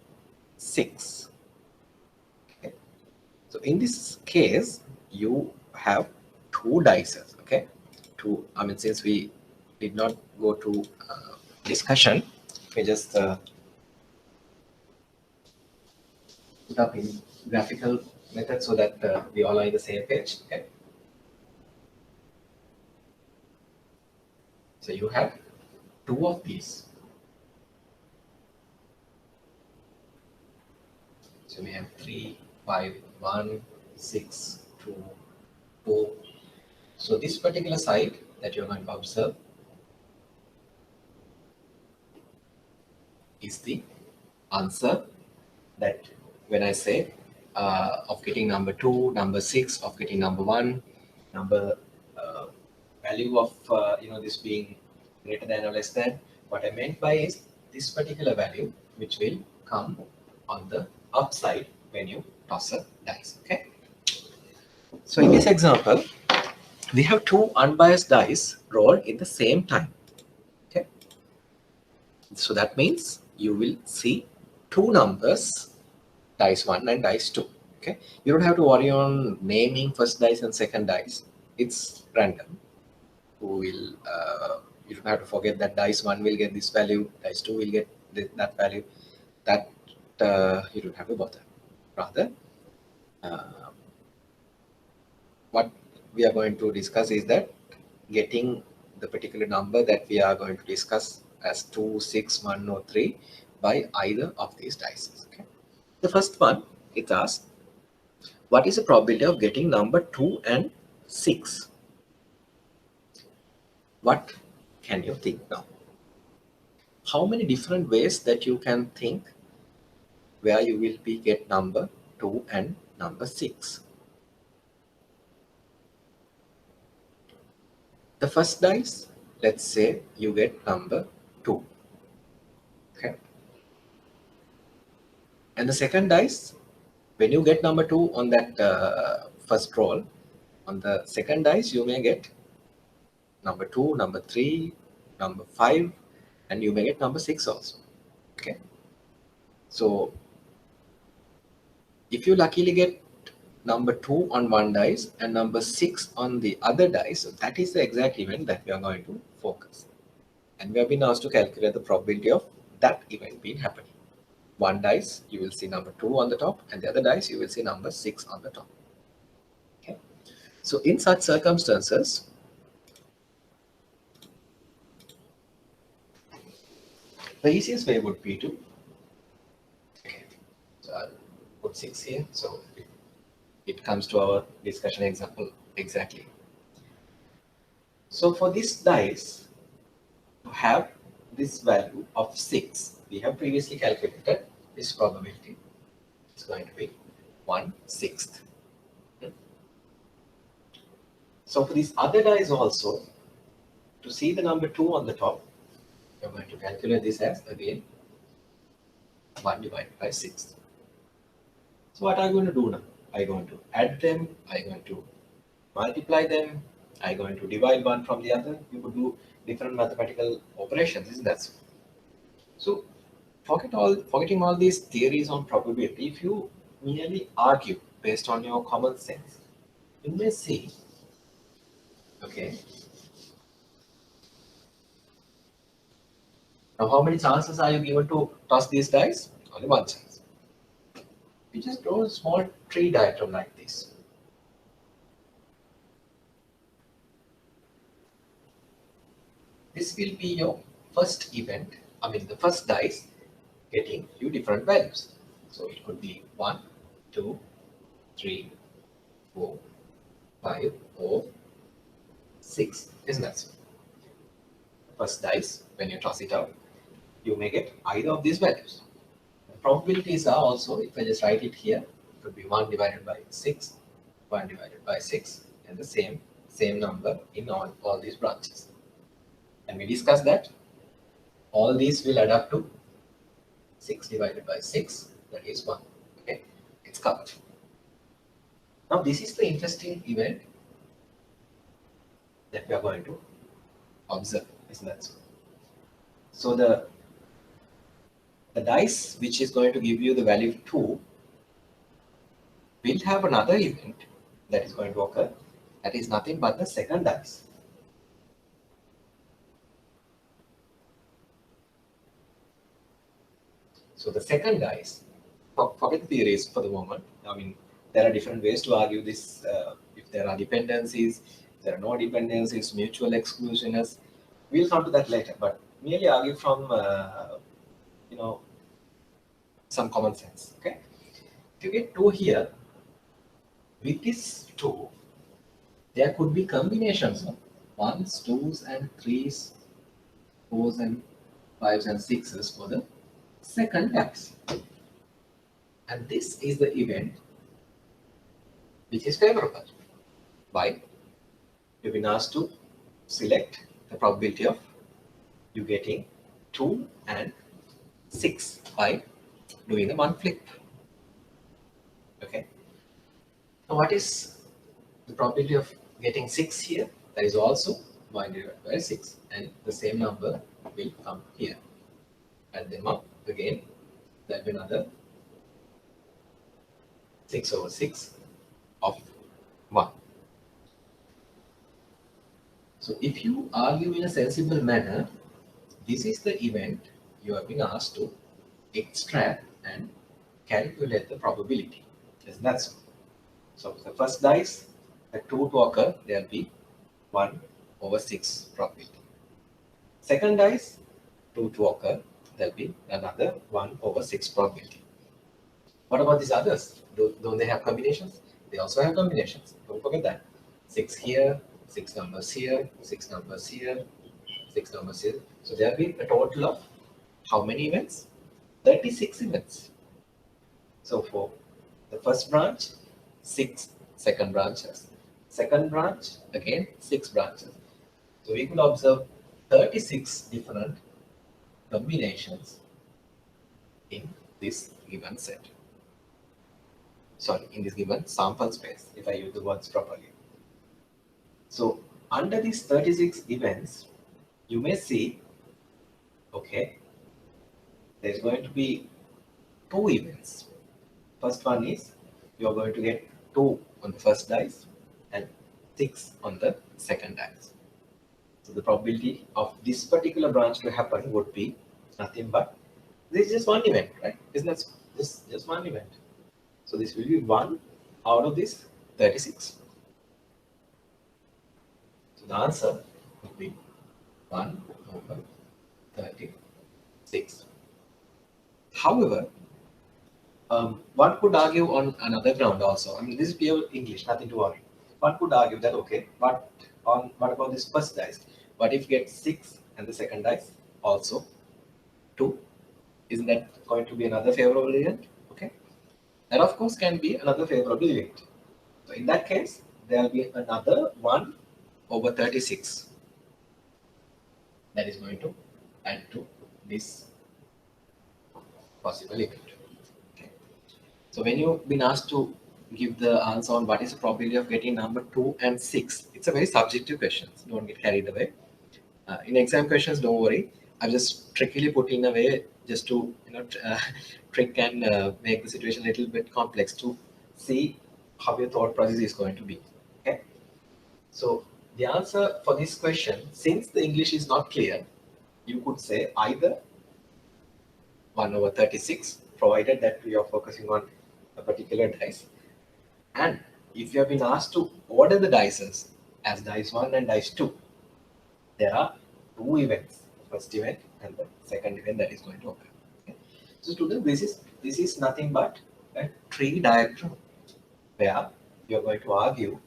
6? Okay. So in this case, you have 2 dices. Okay. Since we did not go to discussion, we just put up in graphical method so that we all are in the same page. Okay. So you have 2 of these. So we have 3, 5, 1, 6, 2, 4. So this particular side that you're going to observe is the answer that when I say of getting number 2, number 6, of getting number 1, number value of this being greater than or less than, what I meant by is this particular value which will come on the upside when you toss a dice. Okay. So in this example, we have 2 unbiased dice rolled in the same time. Okay. So that means you will see 2 numbers, dice 1 and dice 2. Okay, you don't have to worry on naming first dice and second dice. It's random. Who will you don't have to forget that dice 1 will get this value, dice 2 will get that value. That you don't have to bother. Rather, uh, what we are going to discuss is that getting the particular number that we are going to discuss as 2, 6, 1 or 3 by either of these dice. Okay. The first one, it asks, what is the probability of getting number 2 and 6? What can you think now? How many different ways that you can think where you will be get number 2 and number 6? The first dice, let's say you get number 2. Okay. And the second dice, when you get number 2 on that first roll, on the second dice, you may get number 2, number 3, number 5, and you may get number 6 also. Okay. So if you luckily get number 2 on one dice and number 6 on the other dice, so that is the exact event that we are going to focus. And we have been asked to calculate the probability of that event being happening. One dice, you will see number 2 on the top, and the other dice, you will see number 6 on the top. Okay. So in such circumstances, the easiest way would be to, okay, so I'll put 6 here, so it comes to our discussion example exactly. So for this dice, to have this value of 6, we have previously calculated this probability. It's going to be 1/6. So for these other dice also, to see the number 2 on the top, you're going to calculate this as again 1 divided by 6. So what are you going to do now? Are you going to add them? Are you going to multiply them? Are you going to divide one from the other? You could do different mathematical operations, isn't that so? So forgetting all these theories on probability, if you merely argue based on your common sense, you may see, okay, now how many chances are you given to toss these dice? Only one chance. You just draw a small tree diagram like this. This will be your first event, the first dice getting few different values. So it could be 1, 2, 3, 4, 5, or 6, isn't that so? First dice, when you toss it out, you may get either of these values. The probabilities are also, if I just write it here, it could be 1 divided by 6, 1 divided by 6, and the same number in all these branches. And we discussed that all these will add up to 6 divided by 6, that is 1. Okay, it's covered. Now this is the interesting event that we are going to observe, isn't that so? So the dice which is going to give you the value 2 will have another event that is going to occur, that is nothing but the second dice. So the second dice, forget the theories for the moment. There are different ways to argue this. If there are dependencies, if there are no dependencies, mutual exclusionists. We'll come to that later, but merely argue from some common sense. Okay, if you get 2 here, with this 2, there could be combinations of 1s, 2s, and 3s, 4s, and 5s, and 6s for the second dice. And this is the event which is favorable. Why? You've been asked to select the probability of you getting 2 and 6 by doing the one flip. Okay. Now what is the probability of getting 6 here? That is also 1 divided by 6, and the same number will come here. Add them up again, that will be another 6 over 6 of 1. So if you argue in a sensible manner, this is the event you have been asked to extract and calculate the probability. Isn't that so? So the first dice, the 2 to occur, there will be 1 over 6 probability. Second dice, 2 to occur, there will be another 1 over 6 probability. What about these others? Don't they have combinations? They also have combinations. Don't forget that. 6 here, 6 numbers here, 6 numbers here, 6 numbers here. So there will be a total of how many events? 36 events. So for the first branch, 6 second branches. Second branch, again 6 branches. So we could observe 36 different combinations in this given set. Sorry, in this given sample space, if I use the words properly. So under these 36 events, you may see, okay, there's going to be 2 events. First one is you are going to get 2 on the first dice and 6 on the second dice. So the probability of this particular branch to happen would be nothing but this is just one event, right? Isn't that just one event? So this will be 1 out of this 36. So the answer would be 1 over 36. However, one could argue on another ground also. I mean, this is pure English, nothing to worry. One could argue that, okay, what about this first dice? What if you get 6 and the second dice also 2? Isn't that going to be another favorable event? Okay. That of course can be another favorable event. So in that case, there will be another 1 over 36 that is going to add to this possible event. Okay. So when you've been asked to give the answer on what is the probability of getting number 2 and 6, it's a very subjective question. So don't get carried away. In exam questions, don't worry. I've just trickily put in a way just to trick and make the situation a little bit complex to see how your thought process is going to be. Okay. So the answer for this question, since the English is not clear, you could say either 1 over 36, provided that we are focusing on a particular dice. And if you have been asked to order the dices as dice 1 and dice 2, there are 2 events, the first event and the second event that is going to occur. Okay. So students, this is nothing but a tree diagram where you are going to argue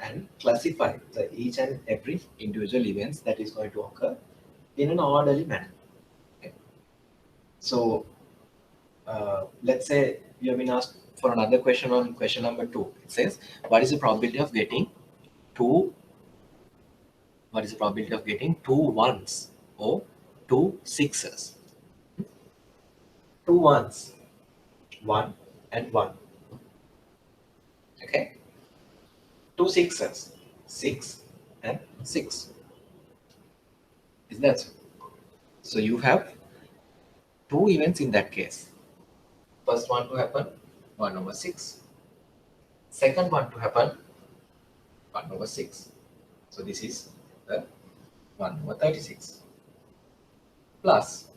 and classify each and every individual events that is going to occur in an orderly manner. Okay. So let's say you have been asked for another question on question number 2. It says, what is the probability of getting 2 ones or 2 sixes? 2 ones, 1 and 1. Okay. 2 sixes, 6 and 6. Is that so? So you have 2 events in that case. First one to happen, 1 over 6. Second one to happen, 1 over 6. So this is the 1 over 36. Plus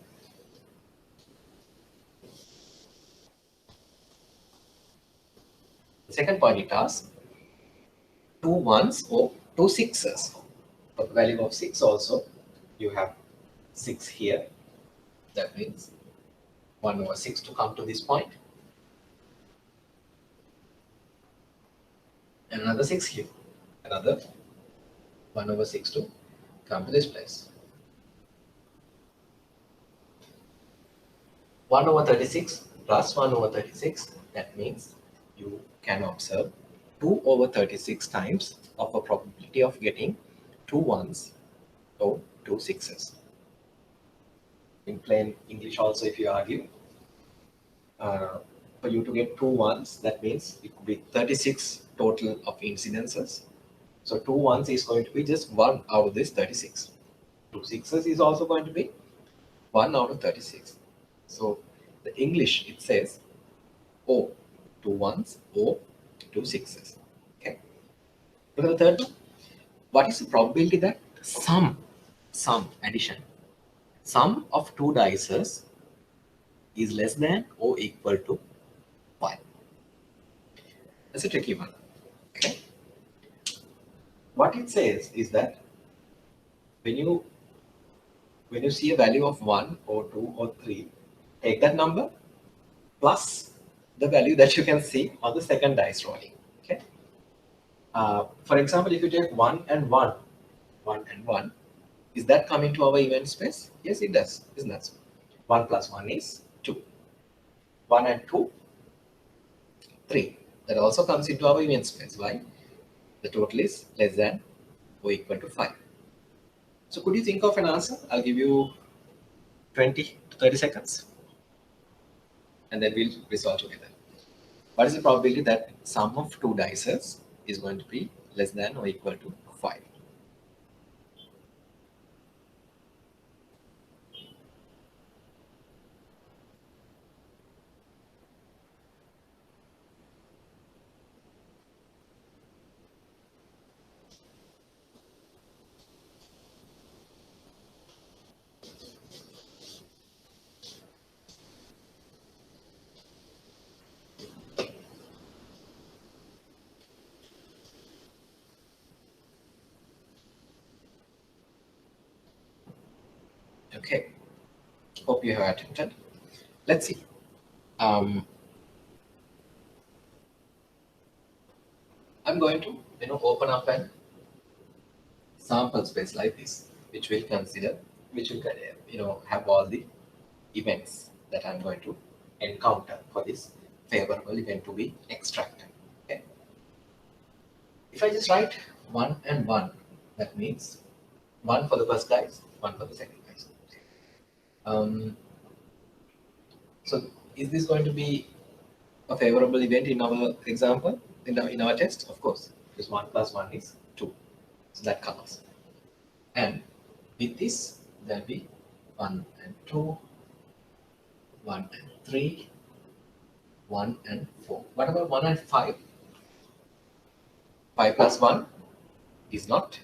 the second point it asks 2 ones or 2 sixes. For the value of 6 also, you have 6 here. That means 1 over 6 to come to this point. And another 6 here. Another 1 over 6 to come to this place. 1 over 36 plus 1 over 36, that means you can observe 2 over 36 times of a probability of getting 2 ones or 2 sixes. In plain English also, if you argue, for you to get 2 ones, that means it could be 36 total of incidences. So 2 ones is going to be just 1 out of this 36. 2 sixes is also going to be 1 out of 36. So the English, it says O, 2 ones, O, 2 sixes. Okay. Look at the third one. What is the probability that sum addition, sum of two dices is less than or equal to 5? That's a tricky one. Okay. What it says is that when you see a value of 1 or 2 or 3, take that number plus the value that you can see on the second dice rolling. Okay. For example, if you take 1 and 1, 1 and 1, is that coming to our event space? Yes, it does. Isn't that so? 1 plus 1 is 2. 1 and 2, 3. That also comes into our event space. Why? The total is less than or equal to 5. So could you think of an answer? I'll give you 20 to 30 seconds and then we'll resolve together. What is the probability that sum of two dices is going to be less than or equal to 5? Okay, hope you have attempted. Let's see. I'm going to open up an sample space like this, which will have all the events that I'm going to encounter for this favorable event to be extracted. Okay. If I just write 1 and 1, that means 1 for the first dice, 1 for the second dice. So is this going to be a favorable event in our example, in our test? Of course, because 1 plus 1 is 2. So that covers. And with this, there will be 1 and 2, 1 and 3, 1 and 4. What about 1 and 5? 5 plus 1 is not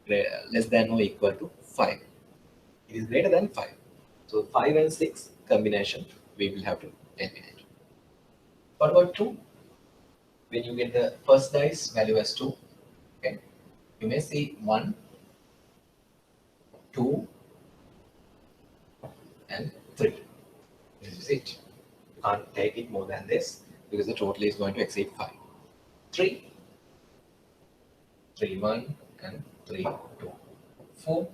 less than or equal to 5. It is greater than 5. So 5 and 6 combination we will have to eliminate. What about 2? When you get the first dice value as 2, okay, you may see 1, 2, and 3. This is it. You can't take it more than this because the total is going to exceed 5. 3, 3, 1, and 3, 2. 4,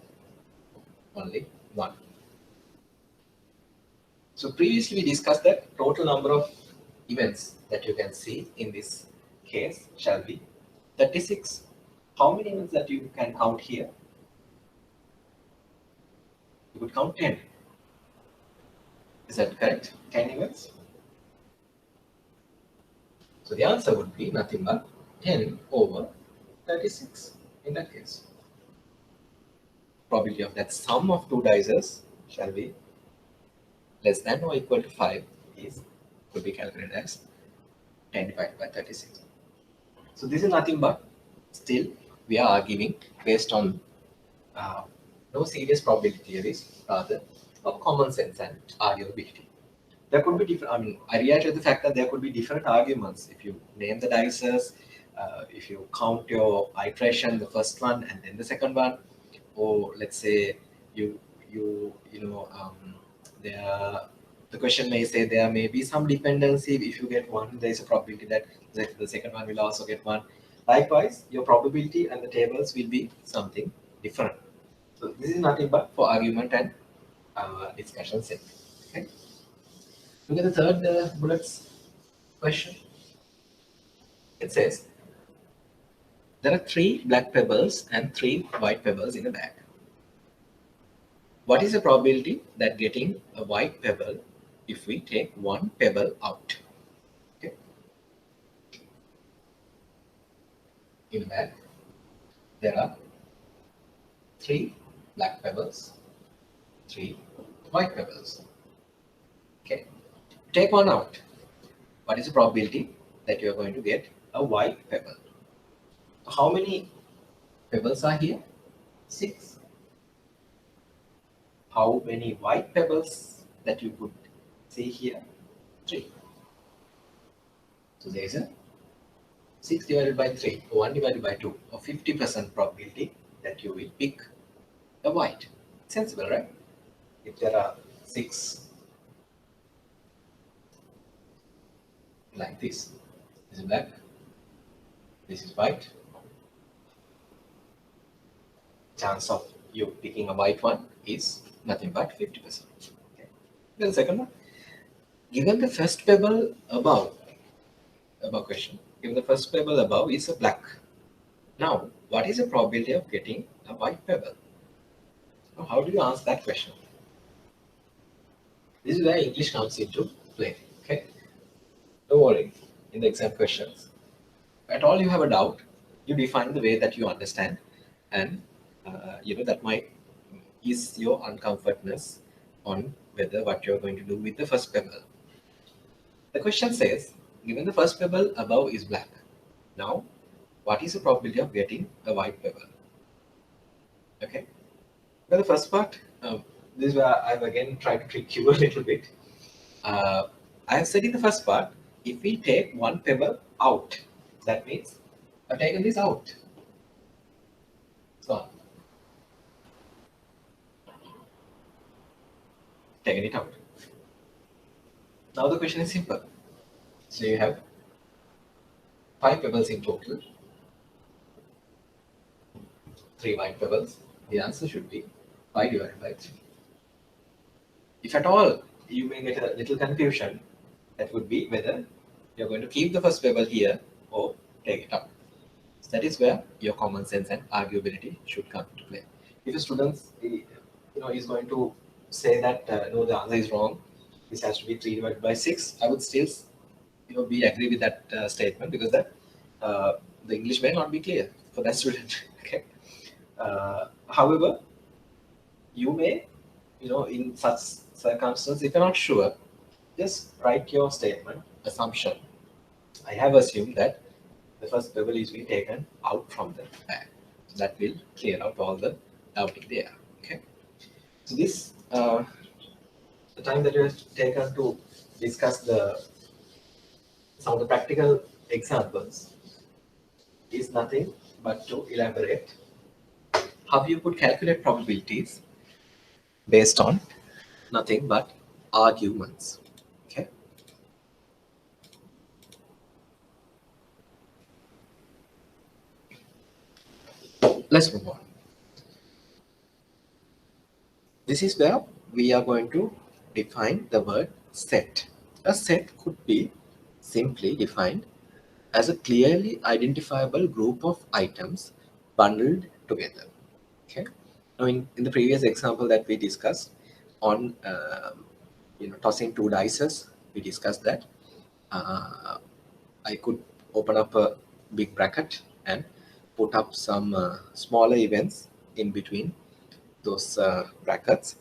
only 1. So previously we discussed that total number of events that you can see in this case shall be 36. How many events that you can count here? You could count 10. Is that correct? 10 events? So the answer would be nothing but 10 over 36 in that case. Probability of that sum of two dices shall be less than or equal to 5 could be calculated as 10 divided by 36. So this is nothing but still we are arguing based on no serious probability theories, rather of common sense and arguability. There could be different, I reiterate the fact that there could be different arguments if you name the dices, if you count your iteration, the first one and then the second one, or let's say the question may say there may be some dependency. If you get one, there is a probability that the second one will also get one. Likewise, your probability and the tables will be something different. So this is nothing but for argument and discussion sake. Okay. Look at the third bullets question. It says there are 3 black pebbles and 3 white pebbles in a bag. What is the probability that getting a white pebble if we take one pebble out? Okay. In a bag, there are 3 black pebbles, 3 white pebbles. Okay. Take one out. what is the probability that you are going to get a white pebble? How many pebbles are here? 6. How many white pebbles that you could see here? 3. So there is a 6 divided by 3, or 1 divided by 2, or 50% probability that you will pick a white. Sensible, right? If there are 6 like this is black, this is white, chance of you picking a white one is nothing but 50%. Okay. Then second one, given the first pebble above question, given the first pebble above is a black. Now, what is the probability of getting a white pebble? Now, how do you answer that question? This is where English comes into play. Okay. Don't worry, in the exam questions, at all you have a doubt, you define the way that you understand, and that might ease your uncomfortness on whether what you're going to do with the first pebble. The question says, given the first pebble above is black, now what is the probability of getting a white pebble? Okay. Well, the first part, this is where I've again tried to trick you a little bit. I have said in the first part, if we take one pebble out, that means I've taken this out. It's gone. Taken it out. Now the question is simple. So you have 5 pebbles in total, 3 white pebbles. The answer should be 5 divided by 3. If at all you may get a little confusion, that would be whether you're going to keep the first pebble here or take it out. So that is where your common sense and arguability should come into play. If a student is going to say that no, the answer is wrong, this has to be 3 divided by 6, I would still be agree with that statement, because that the English may not be clear for that student. Okay. However, you may, in such circumstances, if you're not sure, just write your statement, assumption. I have assumed that the first pebble is being taken out from the bag. So that will clear out all the doubting there. Okay. So this, the time that you have taken to discuss some of the practical examples is nothing but to elaborate how you could calculate probabilities based on nothing but arguments. Okay. Let's move on. This is where we are going to define the word set. A set could be simply defined as a clearly identifiable group of items bundled together. Okay. Now, in the previous example that we discussed on tossing 2 dices, we discussed that I could open up a big bracket and put up some smaller events in between those brackets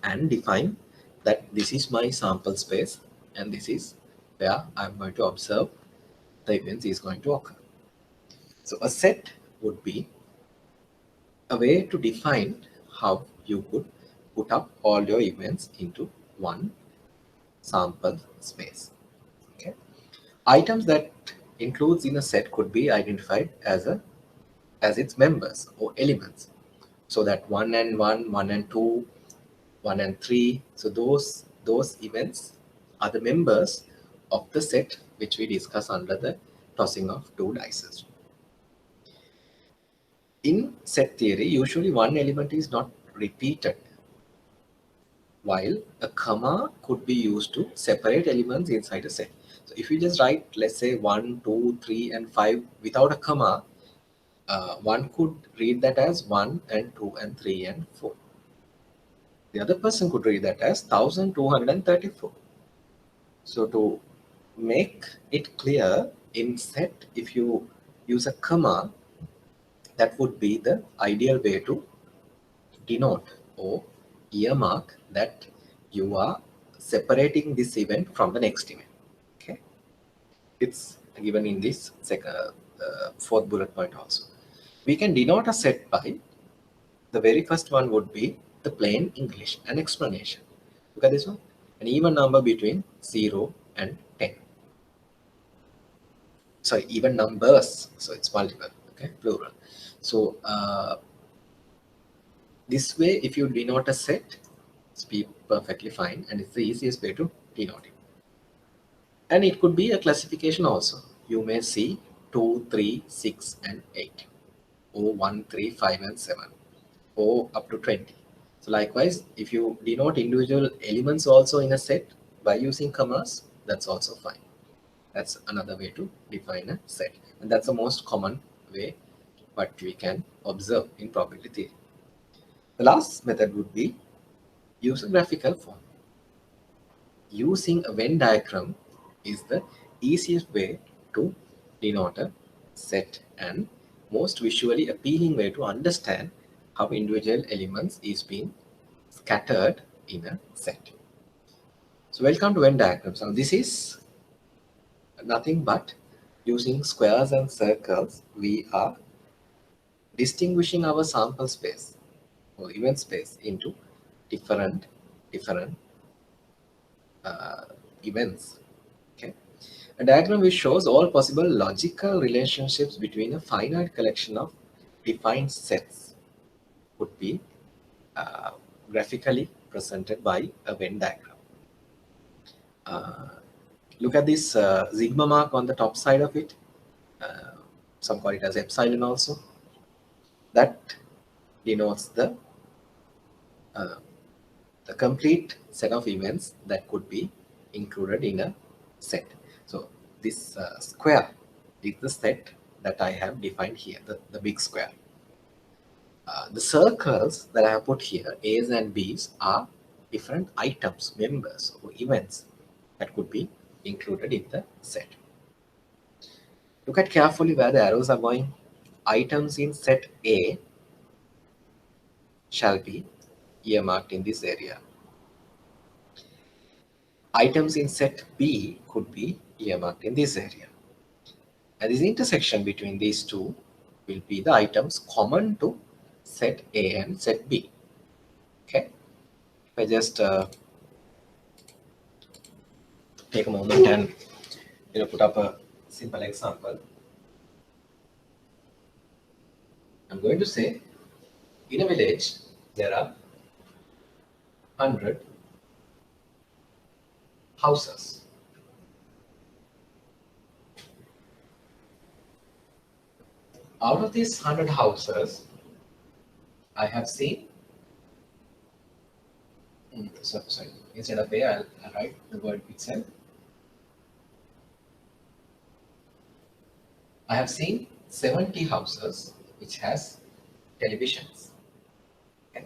and define that this is my sample space and this is where I'm going to observe the events is going to occur. So a set would be a way to define how you could put up all your events into one sample space. Okay. Items that includes in a set could be identified as its members or elements. So that 1 and 1, 1 and 2, 1 and 3. So those events are the members of the set which we discuss under the tossing of 2 dice. In set theory, usually one element is not repeated, while a comma could be used to separate elements inside a set. So if you just write, let's say 1, 2, 3, and 5 without a comma, one could read that as 1 and 2 and 3 and 4. The other person could read that as 1234. So to make it clear in set, if you use a comma, that would be the ideal way to denote or earmark that you are separating this event from the next event. Okay. It's given in this fourth bullet point also. We can denote a set by, the very first one would be the plain English, an explanation. Look at this one, an even number between 0 and 10. Sorry, even numbers, so it's multiple, okay, plural. So this way, if you denote a set, it's perfectly fine, and it's the easiest way to denote it. And it could be a classification also. You may see 2, 3, 6, and 8, or 1, 3, 5, and 7, or up to 20. So likewise, if you denote individual elements also in a set by using commas, that's also fine. That's another way to define a set. And that's the most common way what we can observe in probability theory. The last method would be use a graphical form. Using a Venn diagram is the easiest way to denote a set and most visually appealing way to understand how individual elements is being scattered in a set. So welcome to Venn diagrams. Now this is nothing but using squares and circles. We are distinguishing our sample space or event space into different events. Okay, a diagram which shows all possible logical relationships between a finite collection of defined sets would be graphically presented by a Venn diagram. Look at this sigma mark on the top side of it. Some call it as epsilon also. That denotes the complete set of events that could be included in a set. So this square is the set that I have defined here, the big square. The circles that I have put here, A's and B's, are different items, members, or events that could be included in the set. Look at carefully where the arrows are going. Items in set A shall be earmarked in this area. Items in set B could be earmarked in this area. And this intersection between these two will be the items common to set A and set B. Okay, if I just take a moment and put up a simple example. I'm going to say, in a village there are 100 houses. Out of these 100 houses, I have seen, sorry, instead of A, I'll write the word itself. I have seen 70 houses which has televisions. Okay.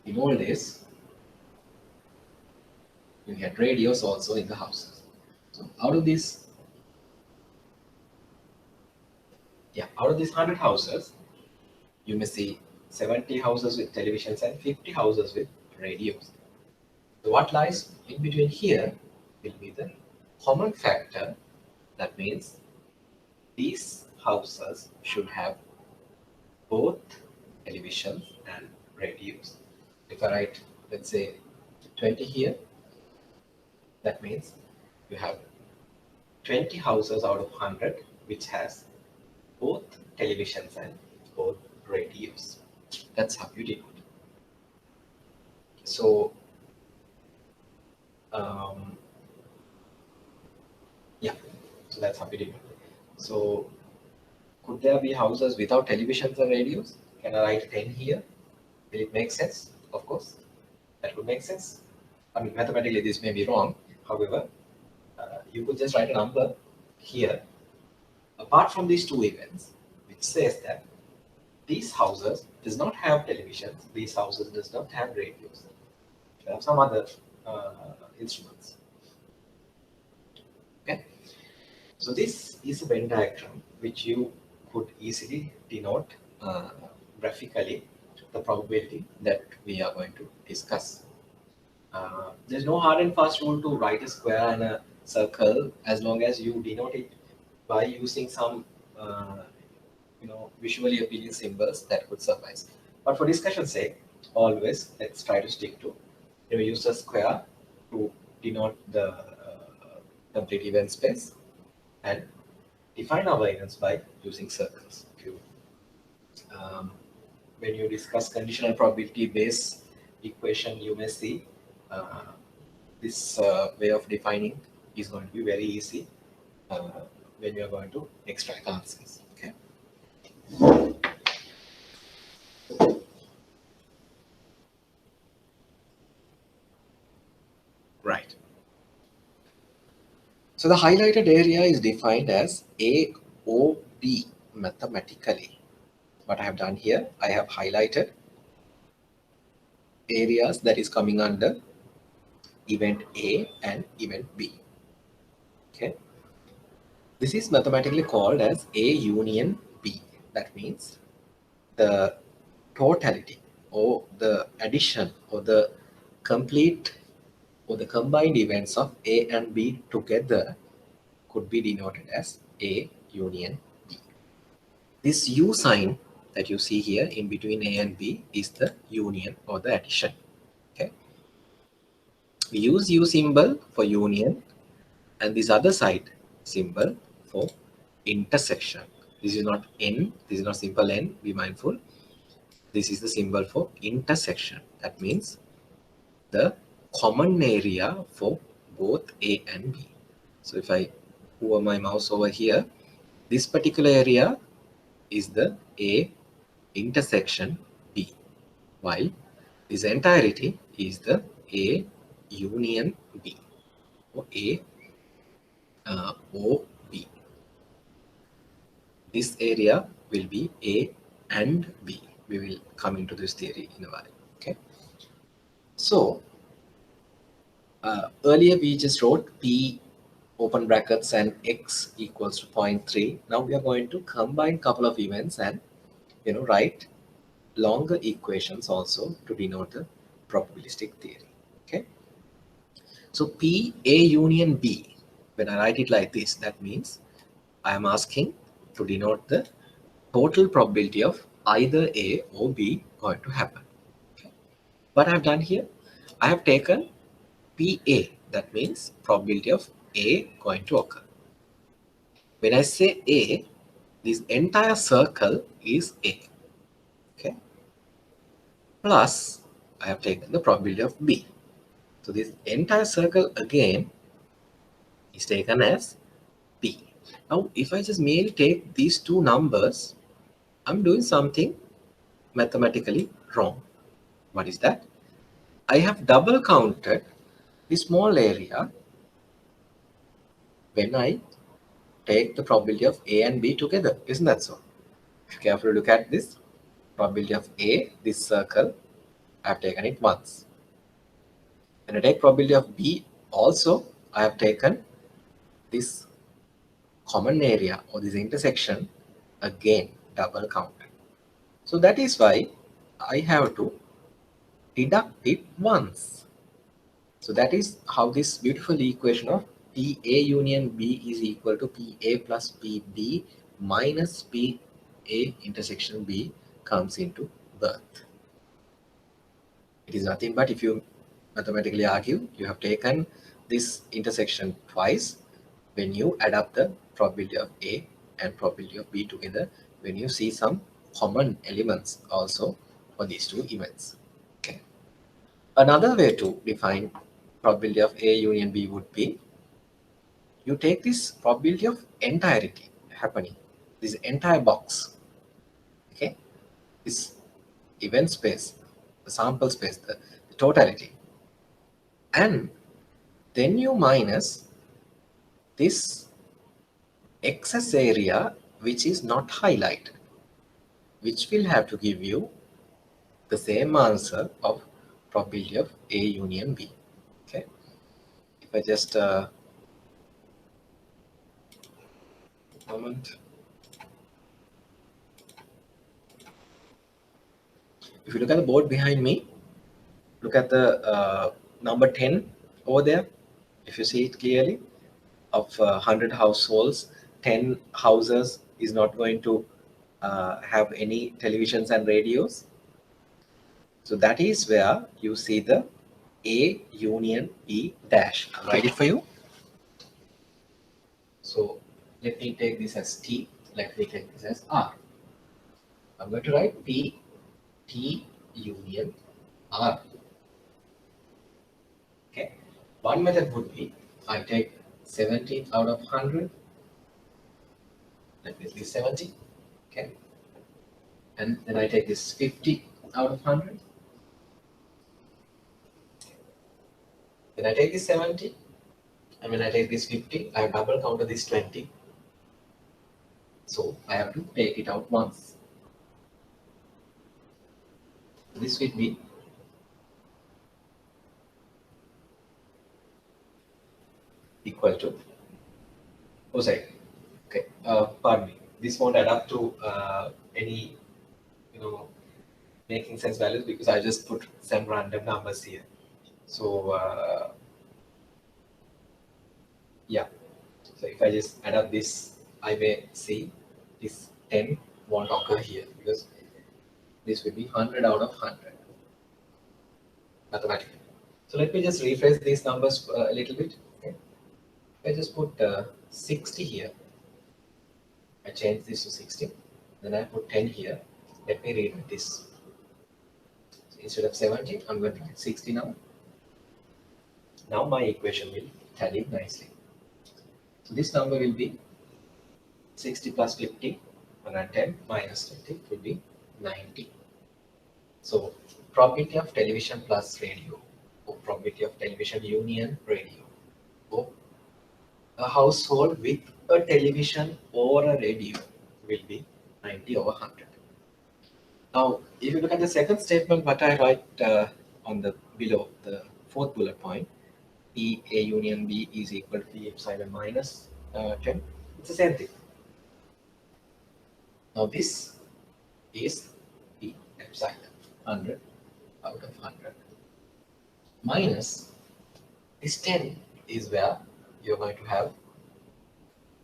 In old days, you had radios also in the houses. So out of these 100 houses, you may see 70 houses with televisions and 50 houses with radios. So what lies in between here will be the common factor. That means these houses should have both televisions and radios. If I write, let's say, 20 here, that means you have 20 houses out of 100 which has both televisions and both radios. That's how you denote. So so that's how you denote. So could there be houses without televisions and radios? Can I write 10 here? Will it make sense? Of course, that would make sense. I mean, mathematically this may be wrong. However, you could just write a number here apart from these two events, which says that these houses does not have televisions, these houses does not have radios. They have some other instruments. Okay, so this is a Venn diagram which you could easily denote graphically the probability that we are going to discuss. There's no hard and fast rule to write a square and a circle as long as you denote it by using some visually appealing symbols that could suffice. But for discussion's sake, always let's try to stick to use a square to denote the complete event space and define our events by using circles. Um, when you discuss conditional probability based equation, you may see this way of defining is going to be very easy when you are going to extract answers. Okay. Right. So the highlighted area is defined as AOB mathematically. What I have done here, I have highlighted areas that is coming under event A and event B. Okay. This is mathematically called as A union B. That means the totality or the addition or the complete or the combined events of A and B together could be denoted as A union B. This U sign that you see here in between A and B is the union or the addition. Okay. We use U symbol for union and this other side symbol for intersection. This is not N, this is not simple N, be mindful. This is the symbol for intersection. That means the common area for both A and B. So if I move my mouse over here, this particular area is the A intersection B, while this entirety is the A union B or A OB. This area will be A and B. We will come into this theory in a while. Okay. So earlier we just wrote P open brackets and X equals to 0.3. Now we are going to combine couple of events and write longer equations also to denote the probabilistic theory. Okay. So P A union B, when I write it like this, that means I am asking to denote the total probability of either A or B going to happen. Okay. What I have done here, I have taken PA, that means probability of A going to occur. When I say A, this entire circle is A. Okay. Plus, I have taken the probability of B. So this entire circle again is taken as B. Now, if I just merely take these two numbers, I'm doing something mathematically wrong. What is that? I have double counted the small area when I take the probability of A and B together. Isn't that so? If you carefully look at this, probability of A, this circle, I have taken it once. When I take probability of B also, I have taken this common area or this intersection again double counted. So that is why I have to deduct it once. So that is how this beautiful equation of PA union B is equal to PA plus PB minus PA intersection B comes into birth. It is nothing but, if you mathematically argue, you have taken this intersection twice when you add up the probability of A and probability of B together, when you see some common elements also for these two events. Okay. Another way to define probability of A union B would be, you take this probability of entirety happening, this entire box, okay, this event space, the sample space, the totality, and then you minus this excess area which is not highlighted, which will have to give you the same answer of probability of A union B. Okay, if I just moment. If you look at the board behind me, look at the number 10 over there, if you see it clearly, of 100 households, 10 houses is not going to have any televisions and radios. So that is where you see the A union B dash. I'll write it for you. So let me take this as T. Let me take this as R. I'm going to write P, T union R. Okay. One method would be I take 70 out of 100. Let me be 70. Okay. And then I take this 50 out of 100. Then I take this 70. And when I take this 50, I have double counted this 20. So I have to take it out once. This will be equal to, oh sorry, okay, pardon me, this won't add up to any, making sense values, because I just put some random numbers here. So yeah, so if I just add up this, I may see this 10 won't occur here, because this will be 100 out of 100 mathematically. So let me just rephrase these numbers a little bit. Okay. I just put 60 here. I change this to 60. Then I put 10 here. Let me read this. So instead of 70, I'm going to write 60 now. Now my equation will tally nicely. So this number will be 60 plus 50, 110 minus 20 will be 90. So probability of television plus radio, or probability of television union radio, or a household with a television or a radio will be 90 over 100. Now, if you look at the second statement, what I write on the below, the fourth bullet point, P A union B is equal to P epsilon minus 10. It's the same thing. Now this is P epsilon 100 out of 100 minus this 10 is where you're going to have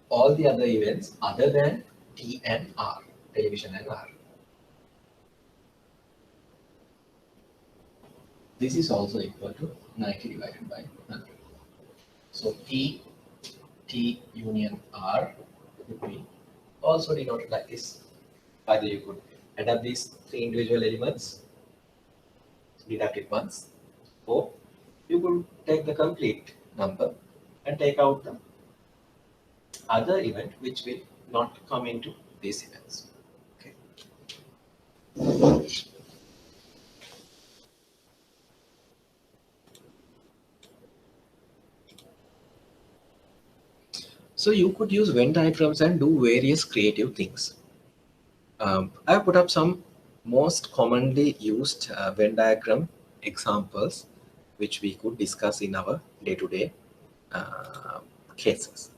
all the other events other than T and R, television and R. This is also equal to 90 divided by 100. So P, T union R would be also denoted like this. Either you could add up these three individual elements, deduct it once, or you could take the complete number and take out the other event which will not come into these events. Okay. So you could use Venn diagrams and do various creative things. I have put up some most commonly used Venn diagram examples which we could discuss in our day-to-day cases.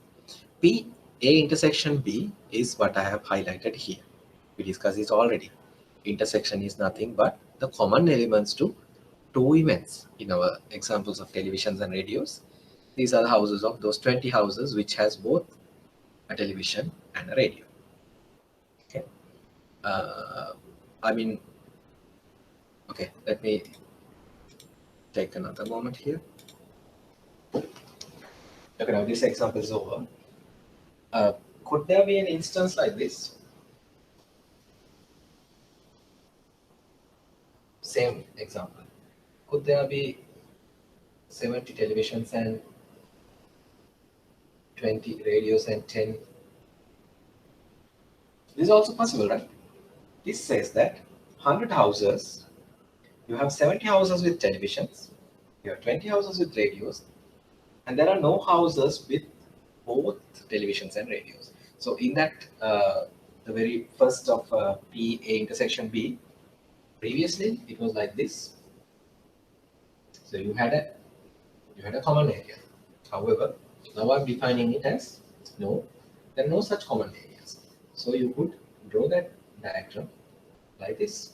P A intersection B is what I have highlighted here. We discussed this already. Intersection is nothing but the common elements to two events in our examples of televisions and radios. These are the houses of those 20 houses which has both a television and a radio. Okay. Okay, let me take another moment here. Okay, now this example is over. Could there be an instance like this? Same example. Could there be 70 televisions and 20 radios and 10? This is also possible, right? This says that 100 houses, you have 70 houses with televisions, you have 20 houses with radios, and there are no houses with both televisions and radios. So in that, the very first of P A intersection B, previously it was like this. So you had a common area. However, now I'm defining it as no, there are no such common areas. So you could draw that diagram like this.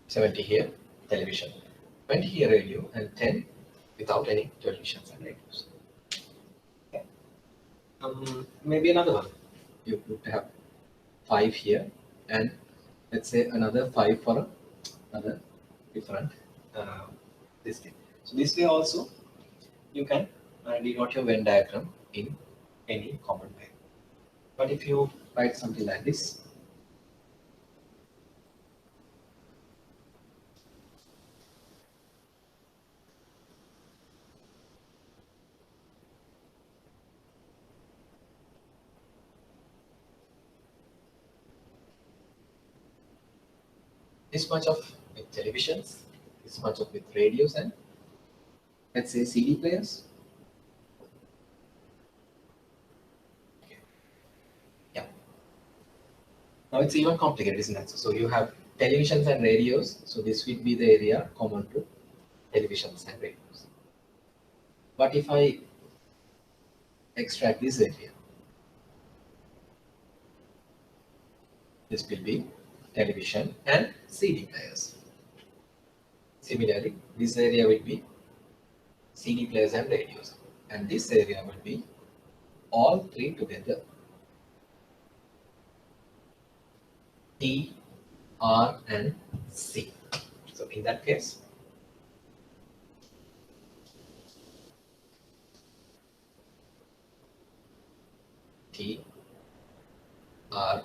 70 here, television, 20 radio and 10 without any televisions and radios. Okay. Maybe another one. You would have 5 here and let's say another 5 for another different this thing. So this way also you can denote your Venn diagram in any common way. But if you write something like this, this much of with televisions, this much of with radios and let's say CD players. Yeah. Now it's even complicated, isn't it? So you have televisions and radios. So this would be the area common to televisions and radios. But if I extract this area, this will be television and CD players. Similarly, this area will be CD players and radios. And this area will be all three together. T, R and C. So in that case, T, R,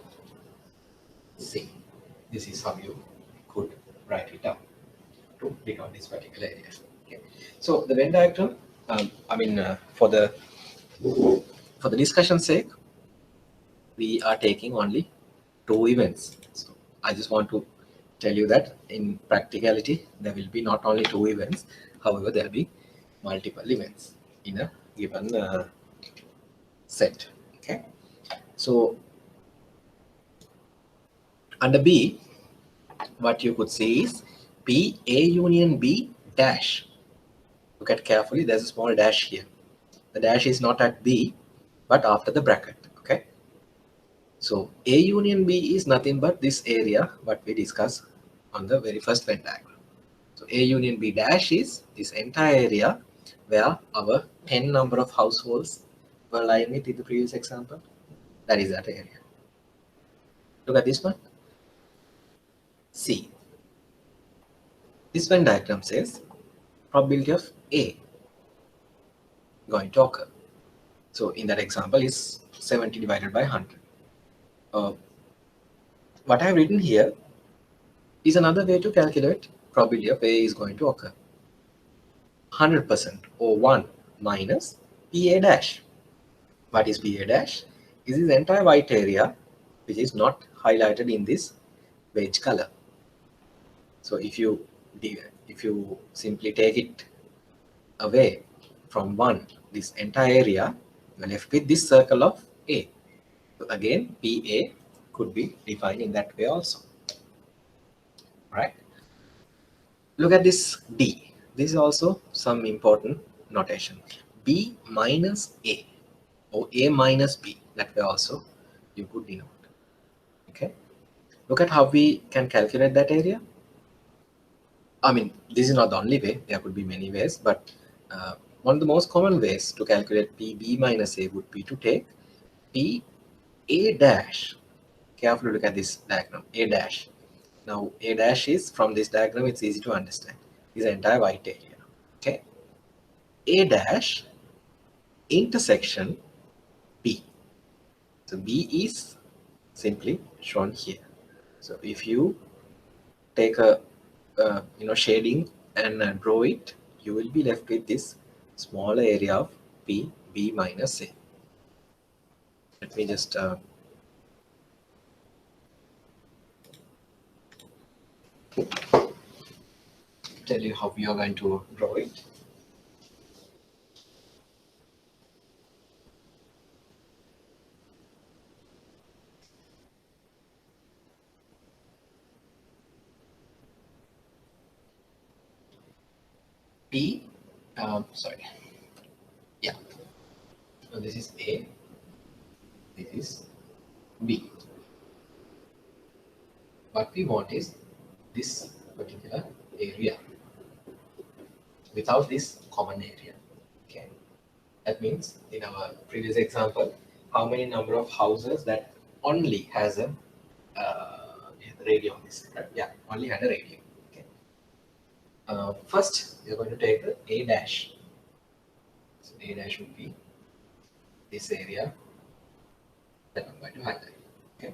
C. This is how you could write it down to denote this particular area. Okay. So the Venn diagram, for the discussion sake, we are taking only 2 events. So I just want to tell you that in practicality, there will be not only 2 events, however, there will be multiple events in a given set. Okay. So under B, what you could see is P A union B dash. Look at carefully, there's a small dash here. The dash is not at B, but after the bracket. Okay. So A union B is nothing but this area what we discussed on the very first Venn diagram. So A union B dash is this entire area where our 10 number of households were lying with in the previous example. That is that area. Look at this one. C. This Venn diagram says probability of A going to occur. So in that example is 70 divided by 100. What I have written here is another way to calculate probability of A is going to occur. 100% or 1 minus PA dash. What is PA dash? This is the entire white area which is not highlighted in this beige color. So if you simply take it away from 1, this entire area, you are left with this circle of A. So again, PA could be defined in that way also. Right? Look at this D. This is also some important notation. B minus A or A minus B. That way also you could denote. Okay. Look at how we can calculate that area. I mean, this is not the only way. There could be many ways, but one of the most common ways to calculate PB minus A would be to take P A dash. Carefully look at this diagram. A dash. Now A dash is from this diagram. It's easy to understand. This entire white area. Okay. A dash intersection B. So B is simply shown here. So if you take a shading and draw it, you will be left with this smaller area of P B minus A. Let me just tell you how we are going to draw it. P, yeah. So this is A, this is B. What we want is this particular area. without this common area. Okay, that means in our previous example, how many number of houses that only has a radio on this, right? Yeah, only had a radio. Okay. First, you're going to take the A dash. So A dash would be this area that I'm going to highlight. Okay.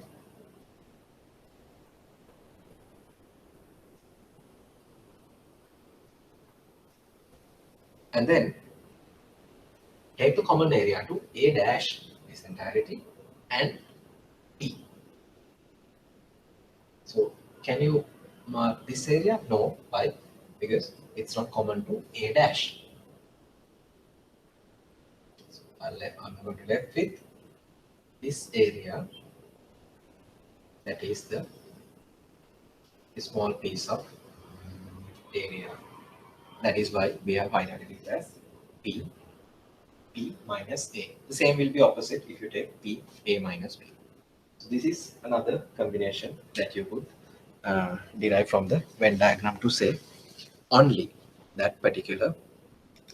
And then take the common area to A dash, this entirety, and B. So can you mark this area? No. Why? Because it's not common to A dash. So I'm going to left with this area, that is the small piece of area. That is why we have highlighted it as P minus A. The same will be opposite if you take P, A minus B. So this is another combination that you could derive from the Venn diagram to say only that particular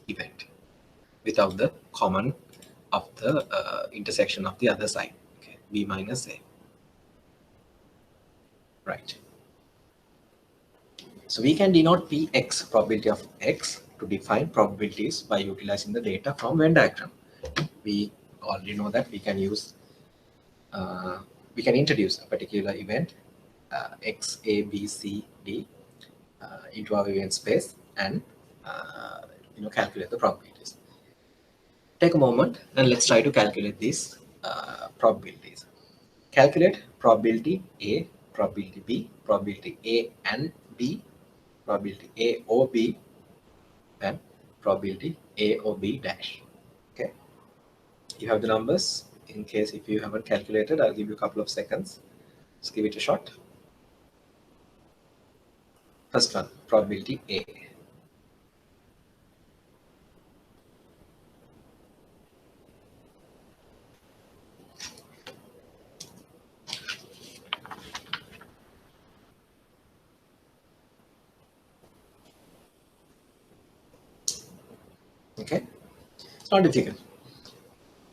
event without the common of the intersection of the other side. Okay, B minus A. Right. So we can denote Px, probability of X, to define probabilities by utilizing the data from Venn diagram. We already know that we can use, we can introduce a particular event X, A, B, C, D into our event space and calculate the probabilities. Take a moment and let's try to calculate these probabilities. Calculate probability A, probability B, probability A and B, probability A or B, and probability A or B dash. Okay, you have the numbers. In case if you haven't calculated, I'll give you a couple of seconds. Just give it a shot. First one, probability A. Okay, it's not difficult.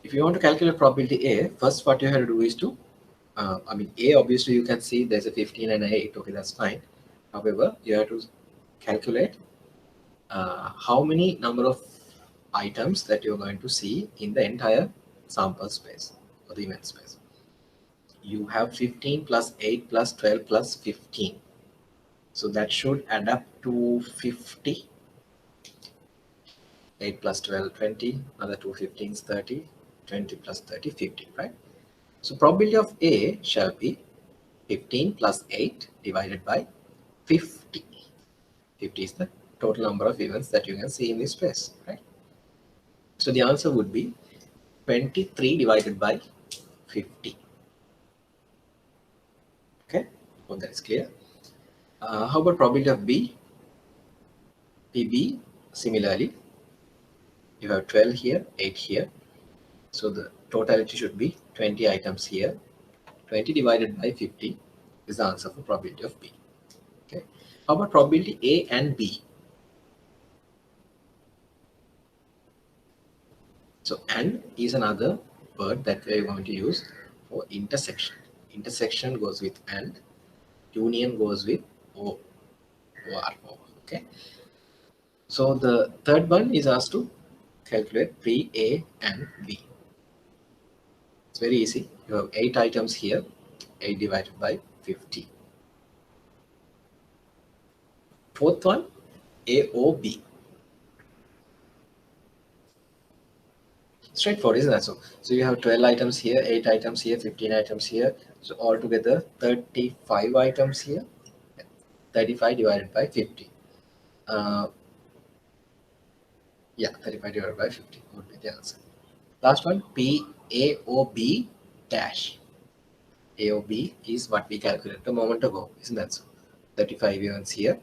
If you want to calculate probability A, first what you have to do is to, A obviously you can see there's a 15 and an 8, okay, that's fine. However, you have to calculate how many number of items that you're going to see in the entire sample space or the event space. You have 15 plus 8 plus 12 plus 15. So that should add up to 50. 8 plus 12, 20, another 2 15s, 30, 20 plus 30, 50, right? So probability of A shall be 15 plus 8 divided by 50. 50 is the total number of events that you can see in this space, right? So the answer would be 23 divided by 50. Okay, hope that is clear. How about probability of B? PB, similarly, you have 12 here, 8 here. So the totality should be 20 items here. 20 divided by 50 is the answer for probability of B. Okay. How about probability A and B? So AND is another word that we are going to use for intersection. Intersection goes with AND. Union goes with O. OR. Okay. So the third one is asked to calculate P-A and B. It's very easy. You have 8 items here. 8 divided by 50. Fourth one, AOB. Straightforward, isn't that so? So you have 12 items here, 8 items here, 15 items here. So altogether 35 items here. 35 divided by 50. Yeah, 35 divided by 50 would be the answer. Last one, PAOB dash. AOB is what we calculated a moment ago, isn't that so? 35 events here.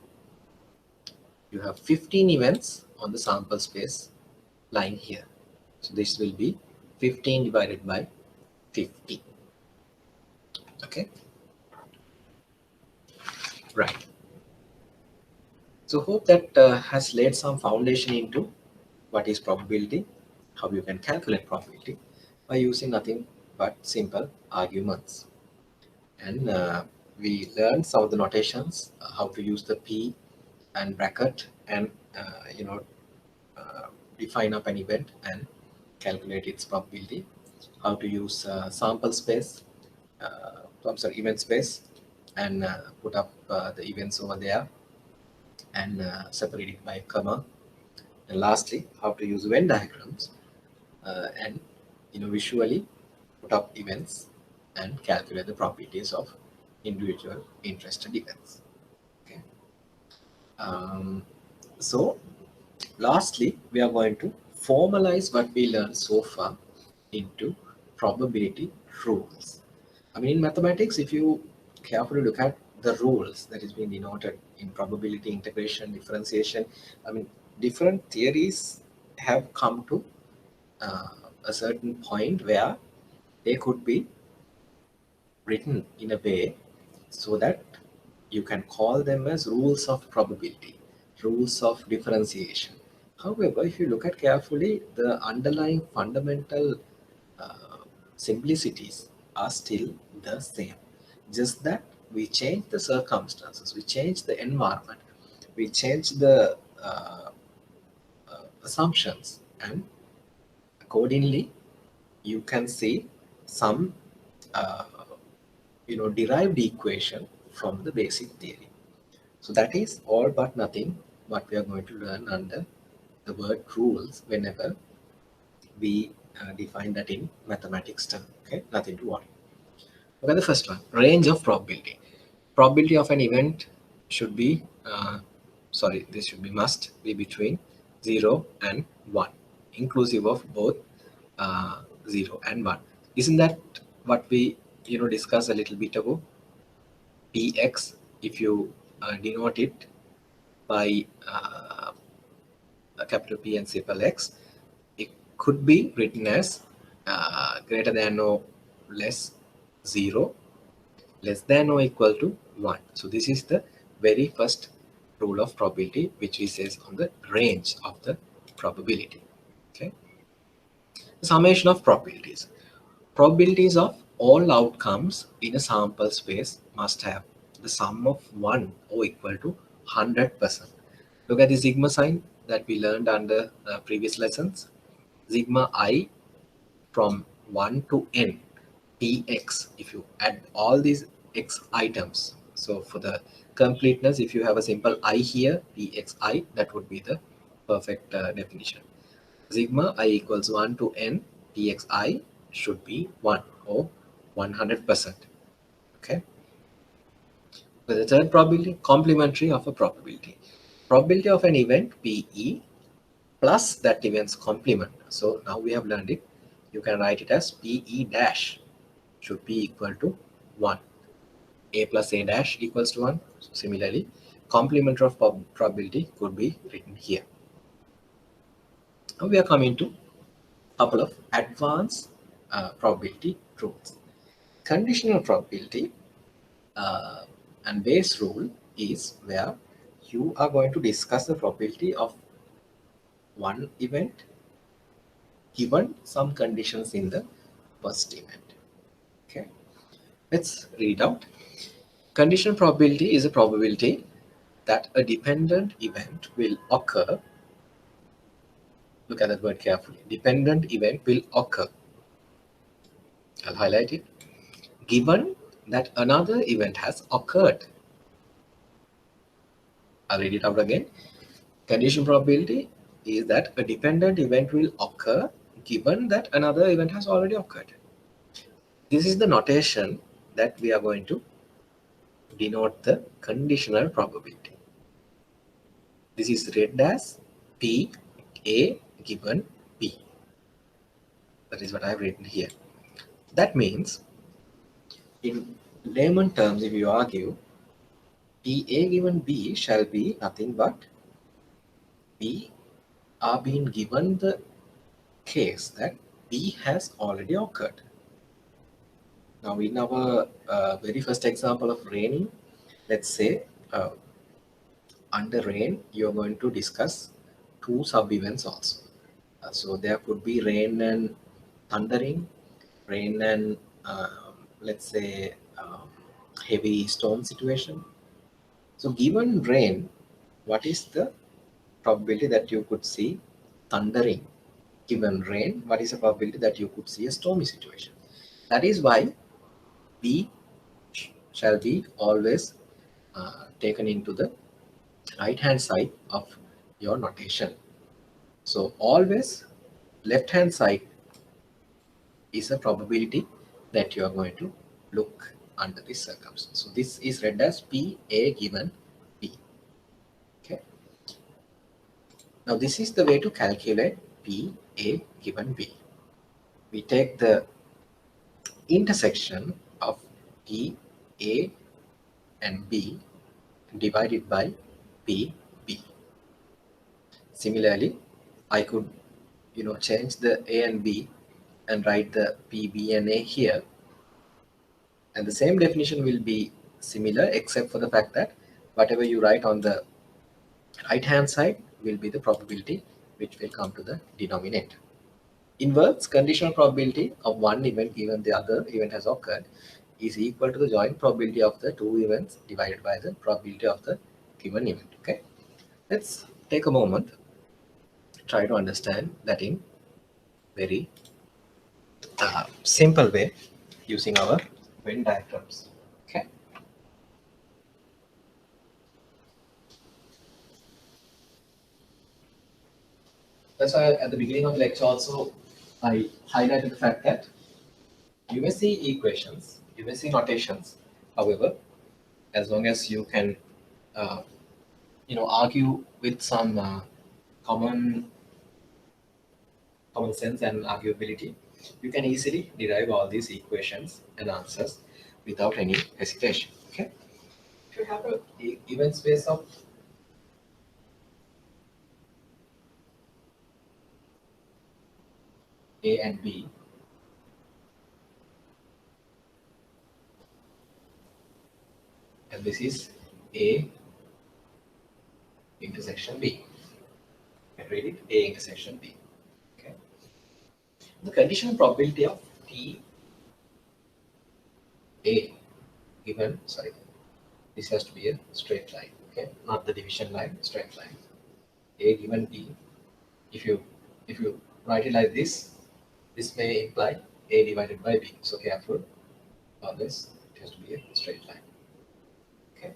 You have 15 events on the sample space lying here. So this will be 15 divided by 50. Okay. Right. So hope that has laid some foundation into what is probability, how you can calculate probability by using nothing but simple arguments. And we learned some of the notations, how to use the P and bracket, and you know define up an event and calculate its probability, how to use sample space, I'm sorry, event space, and put up the events over there and separate it by comma. And lastly, how to use Venn diagrams and visually put up events and calculate the probabilities of individual interested events. Okay. Um, so lastly, we are going to formalize what we learned so far into probability rules. I mean, in mathematics, if you carefully look at the rules that is being denoted in probability, integration, differentiation, I mean, different theories have come to uh, a certain point where they could be written in a way so that you can call them as rules of probability, rules of differentiation. However, if you look at carefully, the underlying fundamental uh, simplicities are still the same. Just that we change the circumstances, we change the environment, we change the assumptions, and accordingly, you can see some uh, derived equation from the basic theory. So that is all but nothing what we are going to learn under the word rules whenever we define that in mathematics term. Okay, nothing to worry. Okay, the first one, range of probability. Probability of an event should be, this should be must be between 0 and 1, inclusive of both 0 and 1. Isn't that what we discussed a little bit ago? Px, if you denote it by a capital P and simple x, it could be written as greater than or less 0, less than or equal to 1. So this is the very first rule of probability, which we says on the range of the probability. Okay, summation of probabilities. Probabilities of all outcomes in a sample space must have the sum of 1 or equal to 100%. Look at the sigma sign that we learned under previous lessons. Sigma I from 1 to n px, if you add all these x items. So for the completeness, if you have a simple I here, pxi, that would be the perfect definition. Sigma I equals 1 to n pxi should be 1 or 100%. Okay. But the third probability, complementary of a probability. Probability of an event PE plus that event's complement. So now we have learned it. You can write it as PE dash should be equal to 1. A plus A dash equals to 1. So similarly, complement of probability could be written here. Now we are coming to a couple of advanced probability rules. Conditional probability and base rule is where you are going to discuss the probability of one event given some conditions in the first event. Okay, let's read out. Conditional probability is a probability that a dependent event will occur. Look at that word carefully. Dependent event will occur. I'll highlight it. Given that another event has occurred. I'll read it out again. Conditional probability is that a dependent event will occur given that another event has already occurred. This is the notation that we are going to denote the conditional probability. This is read as P A given B. That is what I have written here. That means, in layman terms, if you argue, P A given B shall be nothing but B are being given the case that B has already occurred. Now, in our very first example of raining, let's say under rain, you're going to discuss two sub-events also. So there could be rain and thundering, rain and let's say heavy storm situation. So given rain, what is the probability that you could see thundering? Given rain, what is the probability that you could see a stormy situation? That is why P shall be always taken into the right hand side of your notation. So always left hand side is a probability that you are going to look under this circumstance. So this is read as P A given P. Okay. Now this is the way to calculate P A given B. We take the intersection of P A and B divided by P B. Similarly, I could change the A and B and write the P, B and A here, and the same definition will be similar except for the fact that whatever you write on the right hand side will be the probability which will come to the denominator. Inverse conditional probability of one event given the other event has occurred is equal to the joint probability of the two events divided by the probability of the given event. Okay, let's take a moment, try to understand that in very simple way using our Venn diagrams. Okay. That's why at the beginning of the lecture also I highlighted the fact that you may see equations, you may see notations. However, as long as you can, argue with some common sense and arguability, you can easily derive all these equations and answers without any hesitation. Okay. If you have an event space of A and B, and this is A intersection B. I read it A intersection B. Okay. The conditional probability of T A given, sorry, this has to be a straight line, okay, not the division line, straight line. A given B. If you write it like this may imply A divided by B. So careful, always it has to be a straight line. Okay.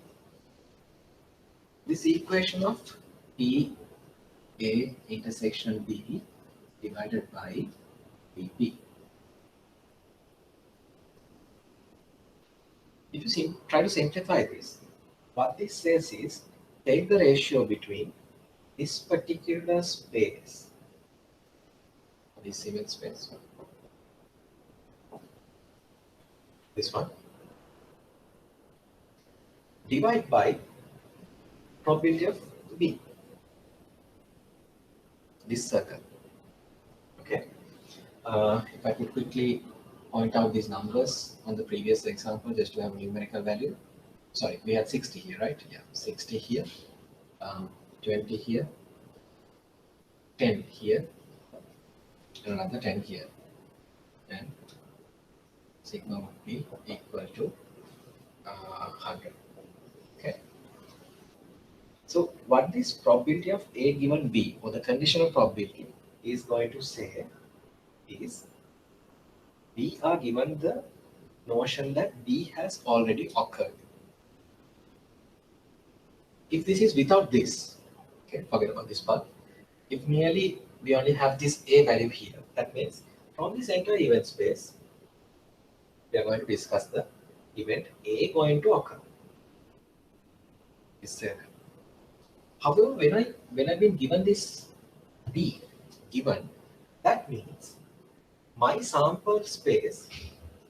This equation of P A intersection B divided by BP. If you try to simplify this, what this says is take the ratio between this particular space, this event space, this one, divide by probability of B, this circle. Okay. If I could quickly point out these numbers on the previous example just to have a numerical value. Sorry, we had 60 here, right? Yeah, 60 here, 20 here, 10 here, and another 10 here. And sigma would be equal to 100. Okay. So what this probability of A given B, or the conditional probability, is going to say is we are given the notion that B has already occurred. If this is without this, okay, forget about this part. If merely we only have this A value here, that means from this entire event space, we are going to discuss the event A going to occur. Is there? However, when I've been given this B given, that means my sample space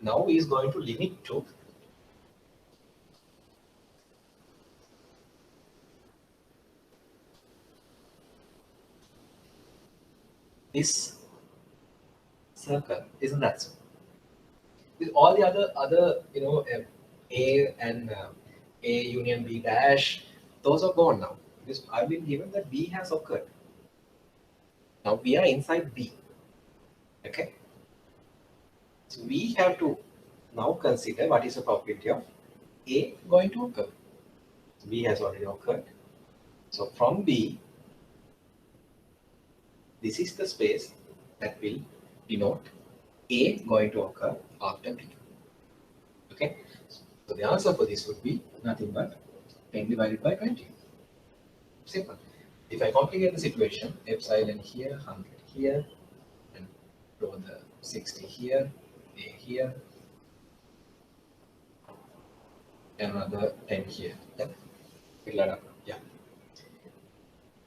now is going to limit to this circle, isn't that so? With all the other A and A union B dash, those are gone now. Because I've been given that B has occurred. Now we are inside B. Okay. So we have to now consider what is the probability of A going to occur. B has already occurred. So from B, this is the space that will denote A going to occur after B. Okay. So the answer for this would be nothing but 10 divided by 20. Simple. If I complicate the situation, epsilon here, 100 here, and draw the 60 here, A here, and another 10 here. Yeah. Fill that up. Yeah.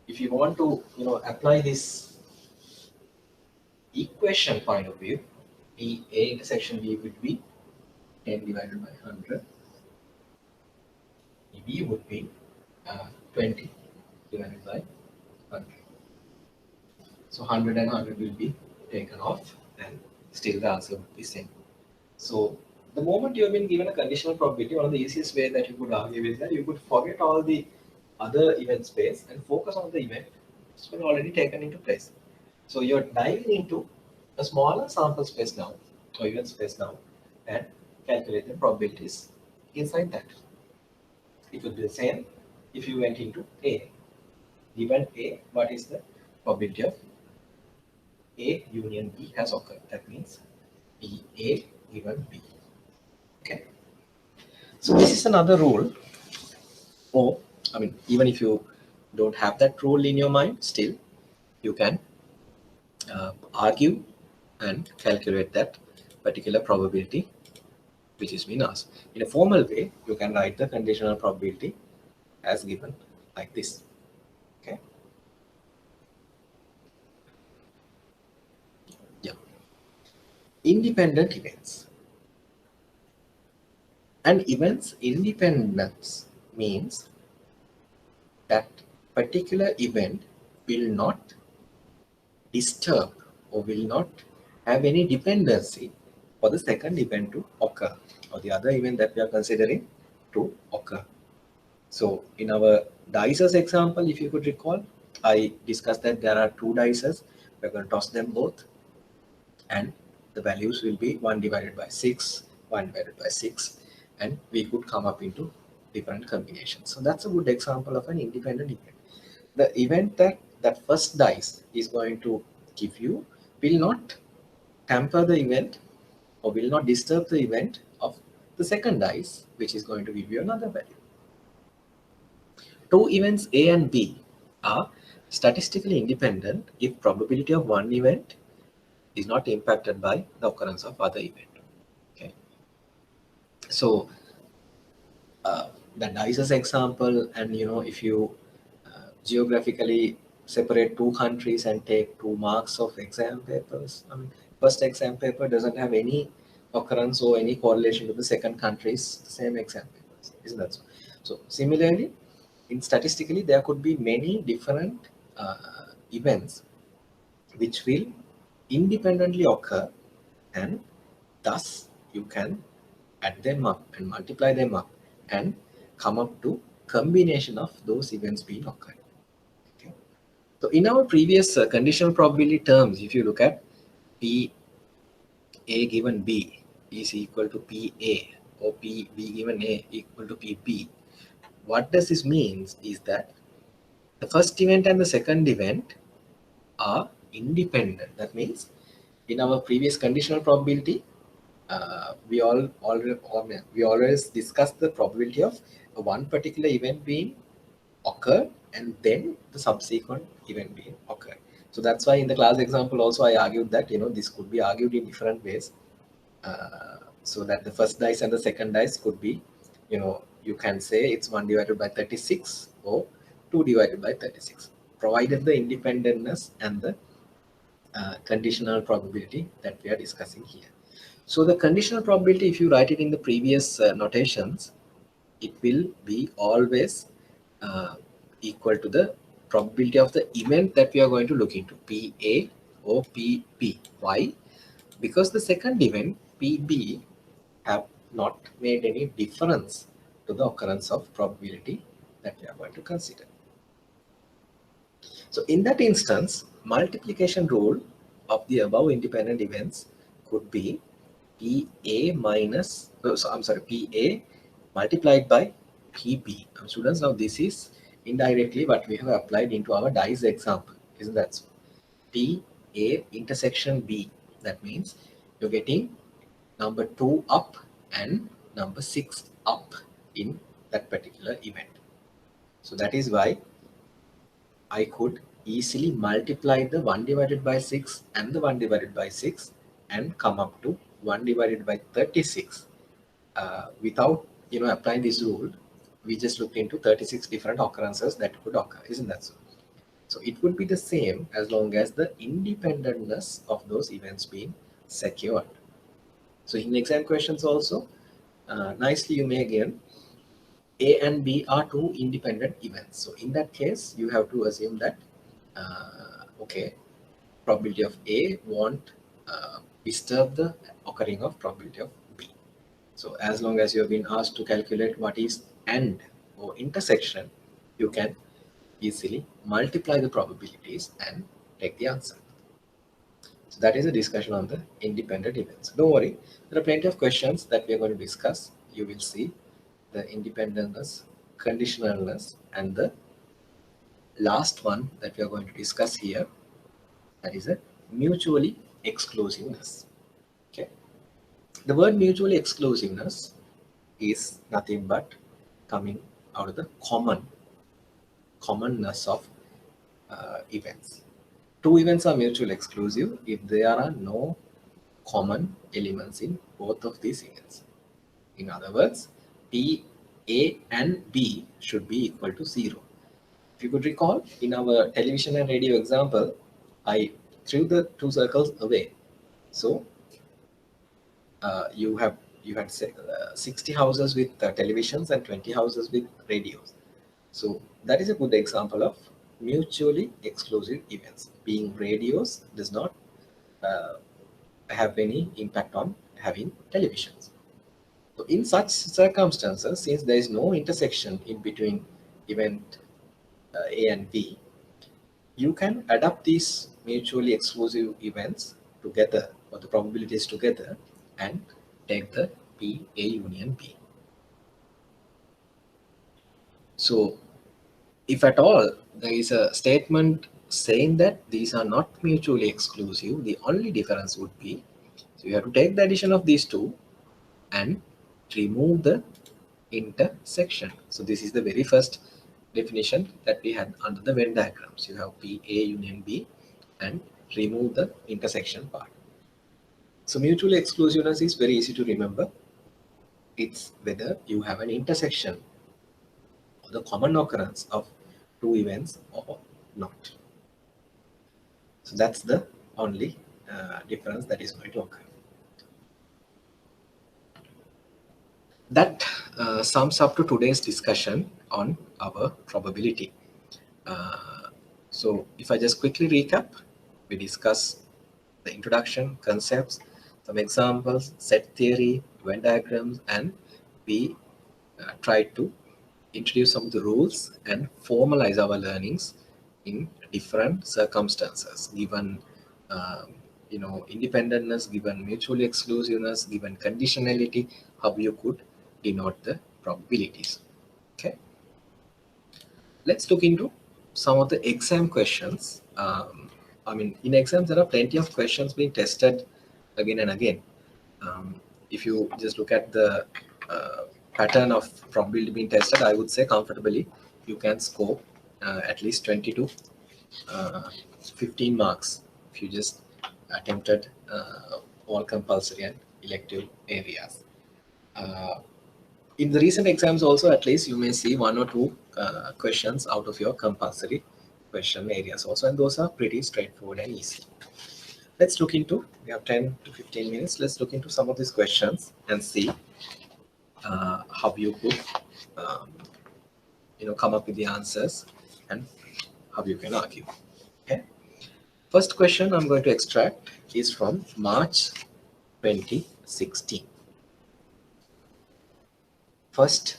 If you want to, apply this equation point of view, B A intersection B would be 10 divided by 100. B would be 20 divided by 100. So 100 and 100 will be taken off, and still the answer would be same. So the moment you have been given a conditional probability, one of the easiest way that you could argue is that you could forget all the other event space and focus on the event which has already taken into place. So you're diving into a smaller sample space now, or event space now, and calculate the probabilities inside that. It would be the same if you went into A. Given A, what is the probability of A union B has occurred? That means B A given B. Okay. So this is another rule. Or, even if you don't have that rule in your mind, still you can argue and calculate that particular probability which is been asked. In a formal way, you can write the conditional probability as given like this. Okay. Yeah. Independent events. And events independence means that particular event will not disturb or will not have any dependency for the second event to occur, or the other event that we are considering to occur. So in our dices example, if you could recall, I discussed that there are two dices. We're going to toss them both, and the values will be 1 divided by 6, 1 divided by 6, and we could come up into different combinations. So that's a good example of an independent event. The event that first dice is going to give you will not tamper the event or will not disturb the event of the second dice, which is going to give you another value. Two events A and B are statistically independent if probability of one event is not impacted by the occurrence of other event. Okay. So the dices example, and if you geographically separate two countries and take 2 marks of exam papers, first exam paper doesn't have any occurrence or any correlation to the second country's same exam papers, isn't that so? So similarly, in statistically, there could be many different events which will independently occur, and thus you can add them up and multiply them up and come up to combination of those events being occurred. Okay. So in our previous conditional probability terms, if you look at P A given B is equal to P A, or P B given A equal to P B, what does this mean is that the first event and the second event are independent. That means in our previous conditional probability, we always discuss the probability of one particular event being occurred and then the subsequent event being occurred. So that's why in the class example also I argued that this could be argued in different ways, so that the first dice and the second dice could be, you can say it's 1 divided by 36 or 2 divided by 36, provided the independentness and the conditional probability that we are discussing here. So the conditional probability, if you write it in the previous notations, it will be always equal to the probability of the event that we are going to look into, PA or PP. Why? Because the second event, PB, have not made any difference to the occurrence of probability that we are going to consider. So in that instance, multiplication rule of the above independent events could be PA minus, PA multiplied by PB. Students, now this is indirectly what we have applied into our dice example, isn't that so? PA intersection B, that means you're getting number 2 up and number 6 up in that particular event. So that is why I could easily multiply the 1 divided by 6 and the 1 divided by 6 and come up to 1 divided by 36 without applying this rule. We just looked into 36 different occurrences that could occur, isn't that so? So it would be the same as long as the independentness of those events being secured. So in exam questions also, nicely you may again, A and B are two independent events. So in that case, you have to assume that, okay, probability of A won't disturb the occurring of probability of B. So as long as you have been asked to calculate what is AND or intersection, you can easily multiply the probabilities and take the answer. So that is a discussion on the independent events. Don't worry, there are plenty of questions that we are going to discuss. You will see the independentness, conditionalness, and the last one that we are going to discuss here, that is a mutually exclusiveness. Okay, the word mutually exclusiveness is nothing but coming out of the commonness of events. Two events are mutually exclusive if there are no common elements in both of these events. In other words, P, A and B should be equal to 0. If you could recall, in our television and radio example, I threw the two circles away. So you had 60 houses with televisions and 20 houses with radios. So that is a good example of mutually exclusive events. Being radios does not have any impact on having televisions. So in such circumstances, since there is no intersection in between event A and B, you can adapt these mutually exclusive events together, or the probabilities together, and take the P A union B. So if at all there is a statement saying that these are not mutually exclusive, the only difference would be, so you have to take the addition of these two and remove the intersection. So this is the very first definition that we had under the Venn diagrams. You have P A union B and remove the intersection part. So mutually exclusiveness is very easy to remember. It's whether you have an intersection or the common occurrence of two events or not. So that's the only difference that is going to occur. That sums up to today's discussion on our probability. So if I just quickly recap, we discussed the introduction, concepts, some examples, set theory, Venn diagrams, and we tried to introduce some of the rules and formalize our learnings in different circumstances, given independentness, given mutually exclusiveness, given conditionality, how you could denote the probabilities. Okay, let's look into some of the exam questions. In exams there are plenty of questions being tested again and again. If you just look at the pattern of probability being tested, I would say comfortably you can score at least 20 to 15 marks if you just attempted all compulsory and elective areas. In the recent exams also, at least you may see one or two questions out of your compulsory question areas also, and those are pretty straightforward and easy. Let's look into, we have 10 to 15 minutes, let's look into some of these questions and see how you could come up with the answers and how you can argue. Okay, first question I'm going to extract is from March 2016. First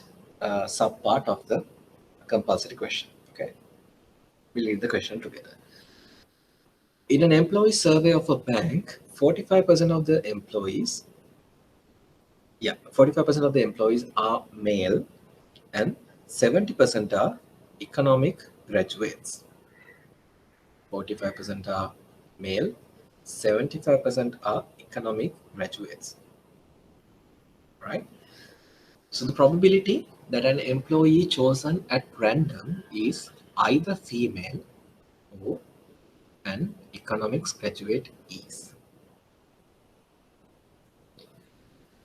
sub part of the compulsory question. Okay, We'll read the question together. In an employee survey of a bank, 45% of the employees, 45% of the employees are male and 70% are economic graduates. 45% are male, 75% are economic graduates. Right? So the probability that an employee chosen at random is either female or an economics graduate is.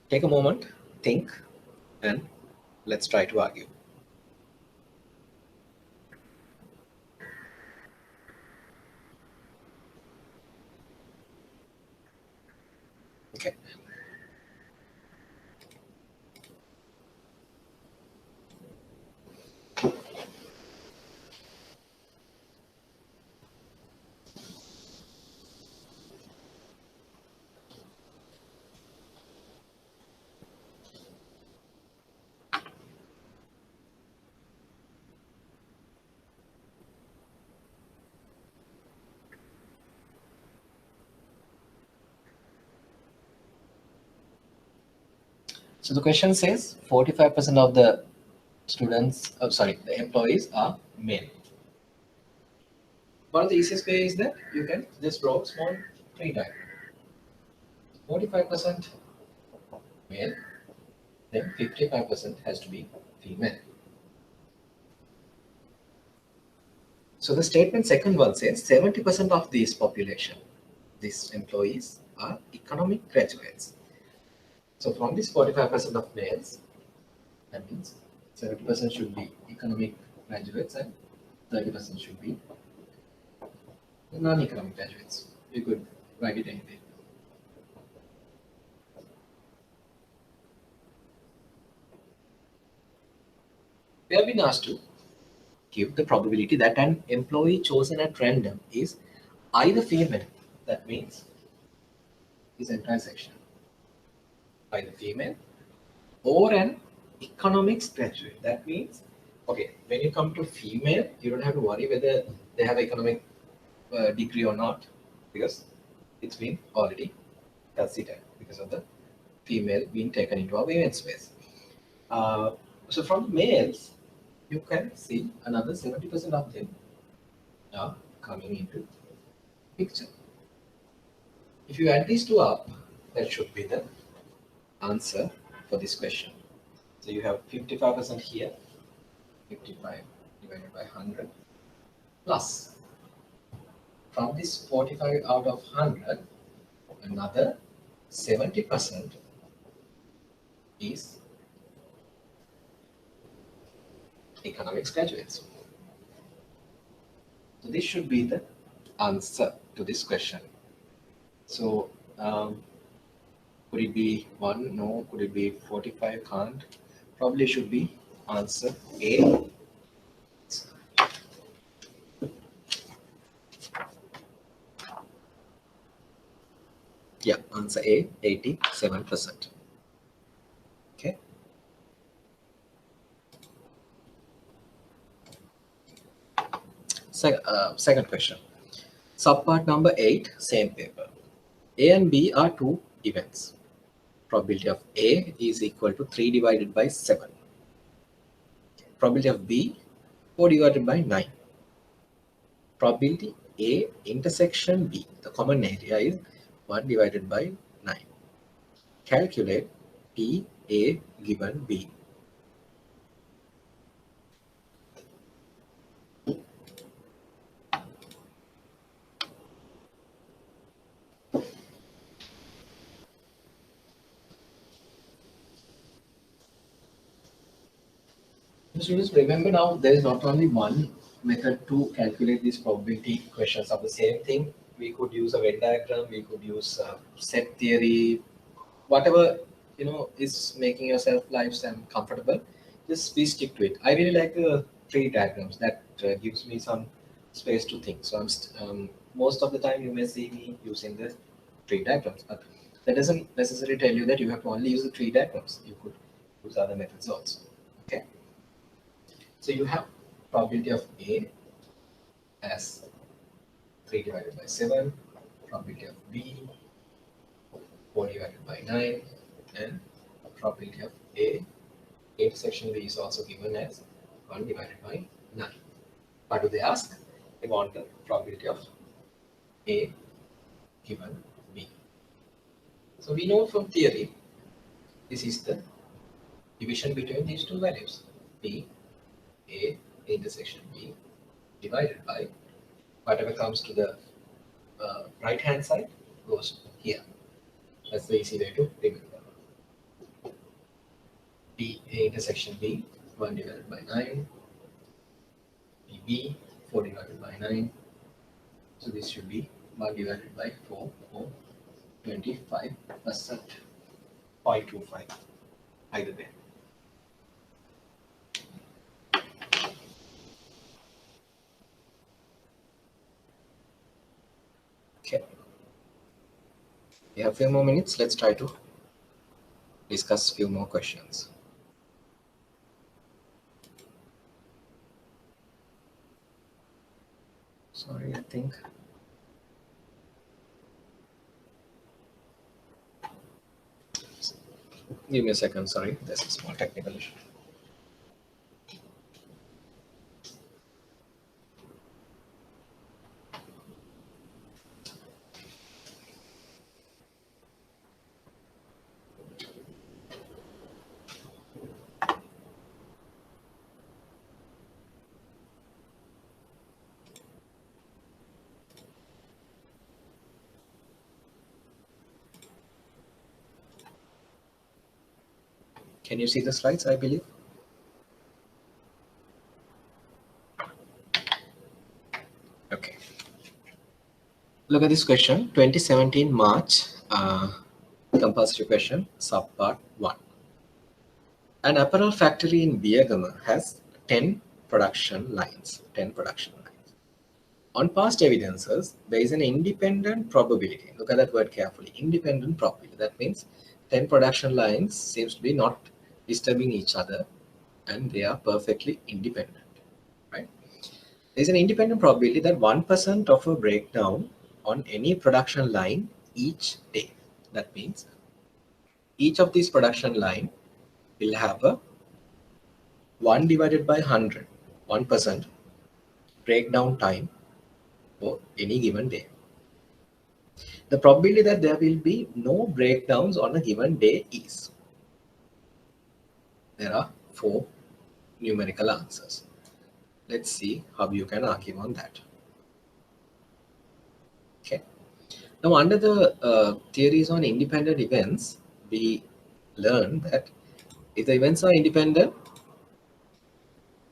Take a moment, think, and let's try to argue. Okay. So the question says 45% of the the employees are male. One of the easiest way is that you can just draw a small tree diagram. 45% male, then 55% has to be female. So the statement second one says 70% of this population, these employees, are economic graduates. So from this 45% of males, that means 70% should be economic graduates and 30% should be non-economic graduates. You could write it anything. We have been asked to give the probability that an employee chosen at random is either female, that means this entire section, either female, or an economics graduate. That means, okay, when you come to female, you don't have to worry whether they have economic degree or not, because it's been already considered because of the female being taken into our event space. So from males, you can see another 70% of them are coming into picture. If you add these two up, that should be the answer for this question. So you have 55% here, 55 divided by 100, plus from this 45 out of 100, another 70% is economics graduates. So this should be the answer to this question. So could it be 1? No. Could it be 45? Can't. Probably should be answer A. Yeah, answer A, 87%. Okay. Second question. Subpart number 8, same paper. A and B are two events. Probability of A is equal to 3 divided by 7. Probability of B, 4 divided by 9. Probability A intersection B, the common area is 1 divided by 9. Calculate P A given B. Students, remember now there is not only one method to calculate these probability questions of the same thing. We could use a Venn diagram, we could use set theory, whatever is making yourself lives and comfortable. Just please stick to it. I really like the tree diagrams. That gives me some space to think. So most of the time you may see me using the tree diagrams, but that doesn't necessarily tell you that you have to only use the tree diagrams. You could use other methods also. Okay. So you have probability of A as 3 divided by 7, probability of B 4 divided by 9, and probability of A intersection B is also given as 1 divided by 9. What do they ask? They want the probability of A given B. So we know from theory, this is the division between these two values. B, A intersection B divided by whatever comes to the right hand side goes here. That's the easy way to remember. B, A intersection B, 1 divided by 9. B, 4 divided by 9. So this should be 1 divided by 4 or 25%. 0.25 either way. Okay. We have a few more minutes. Let's try to discuss a few more questions. Sorry, I think. Give me a second. Sorry, there's a small technical issue. Can you see the slides, I believe? Okay. Look at this question, 2017 March, compulsory question, subpart 1. An apparel factory in Biagama has 10 production lines. On past evidences, there is an independent probability. Look at that word carefully, independent probability. That means 10 production lines seems to be not disturbing each other and they are perfectly independent, right? There is an independent probability that 1% of a breakdown on any production line each day. That means each of these production line will have a 1 divided by 100, 1% breakdown time for any given day. The probability that there will be no breakdowns on a given day is, there are 4 numerical answers. Let's see how you can argue on that. Okay. Now, under the theories on independent events, we learn that if the events are independent,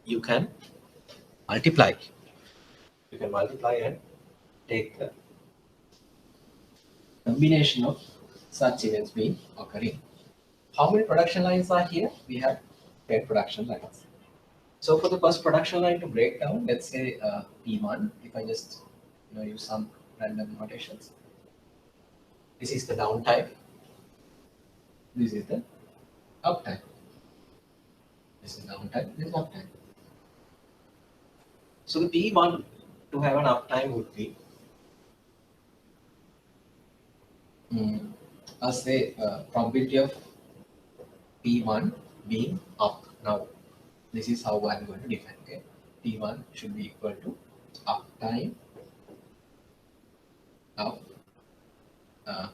you can multiply. You can multiply and take the combination of such events being occurring. How many production lines are here? We have 10 production lines. So for the first production line to break down, let's say P1, if I just use some random notations. This is the downtime. This is the uptime. This is downtime, this is uptime. So the P1 to have an uptime would be, I'll say probability of P1 being up. Now, this is how I'm going to define. Okay, P1 should be equal to uptime of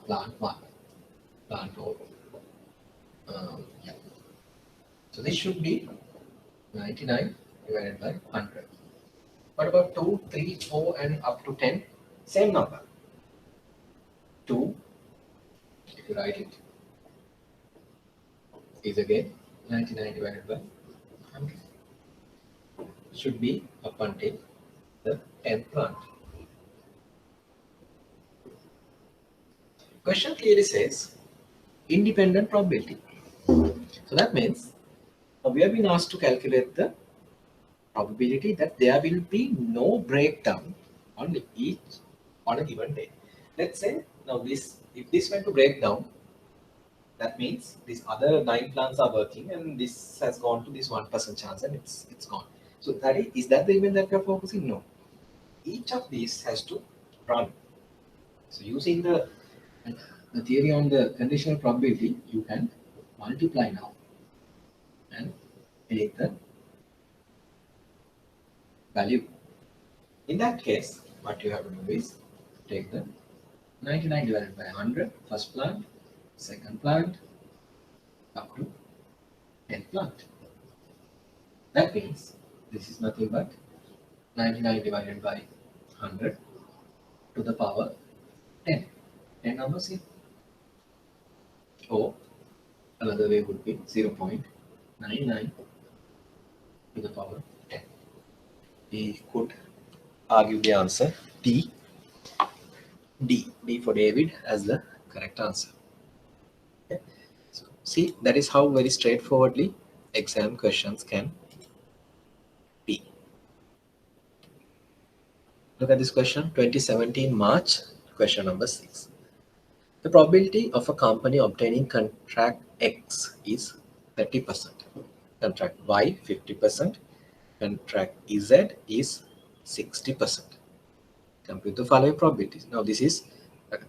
plant 1, plant 4. Yeah. So this should be 99 divided by 100. What about 2, 3, 4 and up to 10? Same number. 2, if you write it, is again 99 divided by 100. Should be up until the 10th plant. Question clearly says independent probability. So that means we have been asked to calculate the probability that there will be no breakdown on a given day. Let's say now if this went to break down, that means these other 9 plants are working and this has gone to this 1% chance and it's gone. So is that the event that we are focusing? No. each of these has to run. So using the theory on the conditional probability, you can multiply now and take the value. In that case, what you have to do is take the 99 divided by 100, first plant, second plant, up to 10th plant. That means this is nothing but 99 divided by 100 to the power 10. 10 numbers here. Or another way would be 0.99 to the power 10. We could argue the answer D for David as the correct answer. Okay. So see, that is how very straightforwardly exam questions can be. Look at this question, 2017 March, question number 6. The probability of a company obtaining contract X is 30%, contract Y 50%, contract Z is 60%. Compute the following probabilities. Now this is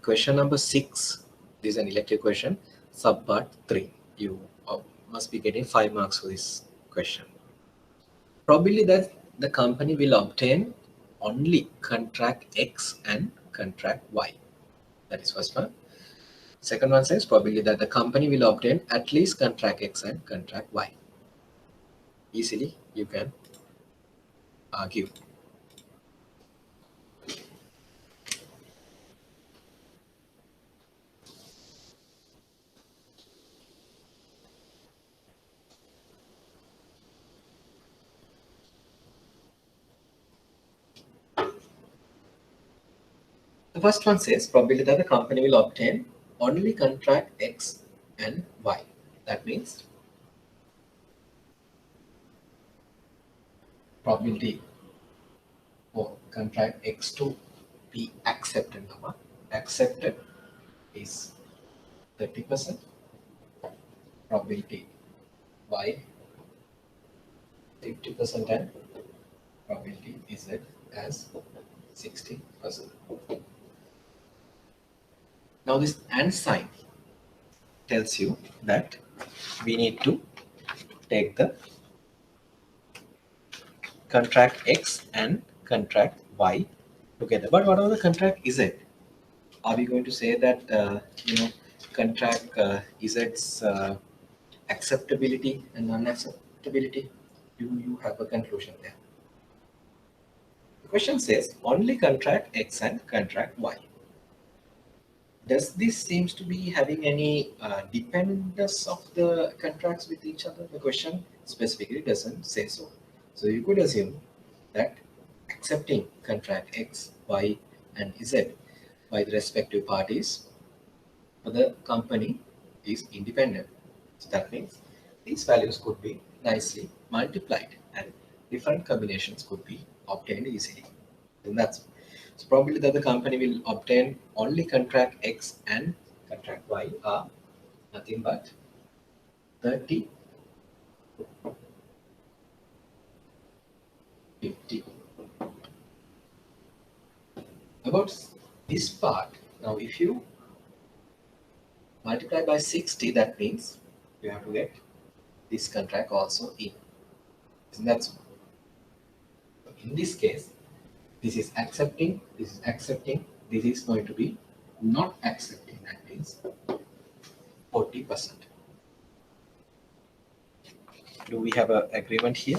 question number 6. This is an elective question, subpart 3. You must be getting 5 marks for this question. Probability that the company will obtain only contract X and contract Y. That is first one. Second one says probability that the company will obtain at least contract X and contract Y. Easily you can argue. The first one says probability that the company will obtain only contract X and Y. That means probability for contract X to be accepted is 30%. Probability Y 50% and probability Z as 60%. Now this and sign tells you that we need to take the contract X and contract Y together. But what about the contract Z? Are we going to say that contract Z's acceptability and non-acceptability? Do you have a conclusion there? The question says only contract X and contract Y. Does this seems to be having any dependence of the contracts with each other? The question specifically doesn't say so. So you could assume that accepting contract X, Y, and Z by the respective parties for the company is independent. So that means these values could be nicely multiplied and different combinations could be obtained easily. And that's so probability that the company will obtain only contract X and contract Y are nothing but 30, 50. About this part, now if you multiply by 60, that means you have to get this contract also in. Isn't that so? In this case, this is accepting, this is accepting, this is going to be not accepting. That means 40%. Do we have an agreement here?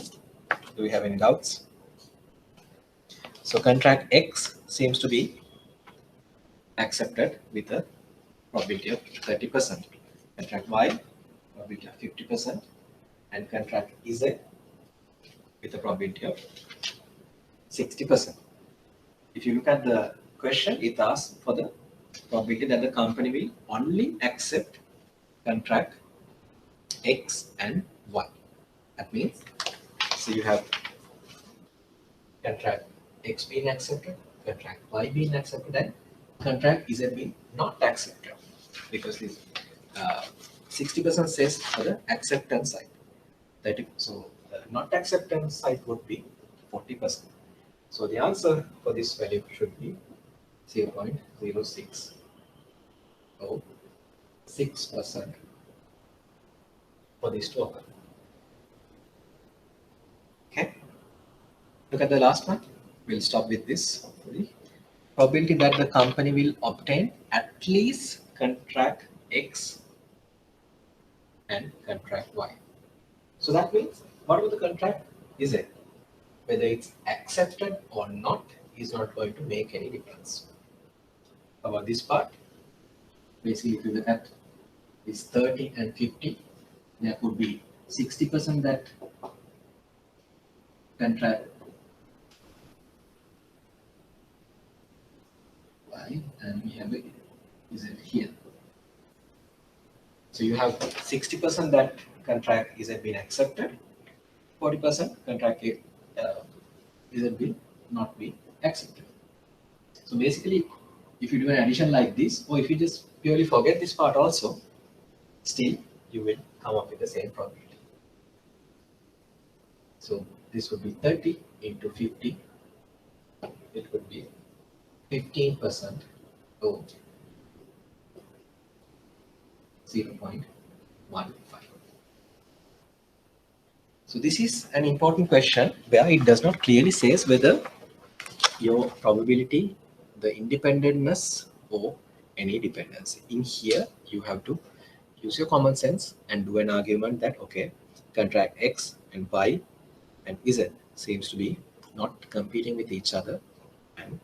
Do we have any doubts? So contract X seems to be accepted with a probability of 30%. Contract Y, probability of 50%. And contract Z with a probability of 60%. If you look at the question, it asks for the probability that the company will only accept contract X and Y. That means, so you have contract X being accepted, contract Y being accepted, and contract Z being not accepted, because this 60% says for the acceptance side. So the not acceptance side would be 40%. So the answer for this value should be 0.0606% for these two occur. Okay. Look at the last one. We'll stop with this. Hopefully. Probability that the company will obtain at least contract X and contract Y. So that means whatever the contract is it, whether it's accepted or not, is not going to make any difference. About this part, basically if you look at this 30 and 50, there could be 60% that contract Y and we have it is it here. So you have 60% that contract is it been accepted, 40% contract is it been not be accepted. So basically, if you do an addition like this, or if you just purely forget this part also, still you will come up with the same probability. So this would be 30 into 50. It would be 15% or 0.15. So this is an important question where it does not clearly says whether your probability, the independentness or any dependency. In here, you have to use your common sense and do an argument that, okay, contract X and Y and Z seems to be not competing with each other, and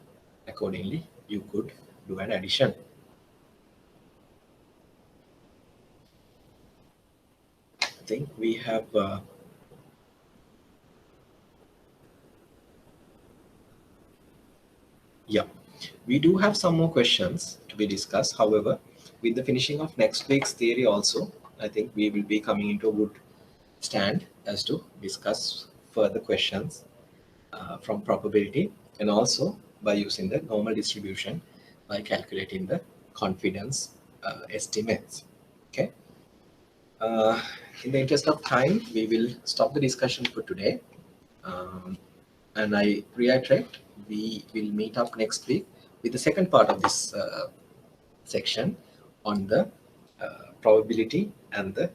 accordingly, you could do an addition. I think we have yeah, we do have some more questions to be discussed. However, with the finishing of next week's theory also, I think we will be coming into a good stand as to discuss further questions from probability, and also by using the normal distribution by calculating the confidence estimates. Okay. In the interest of time, we will stop the discussion for today. And I reiterate, we will meet up next week with the second part of this section on the probability and the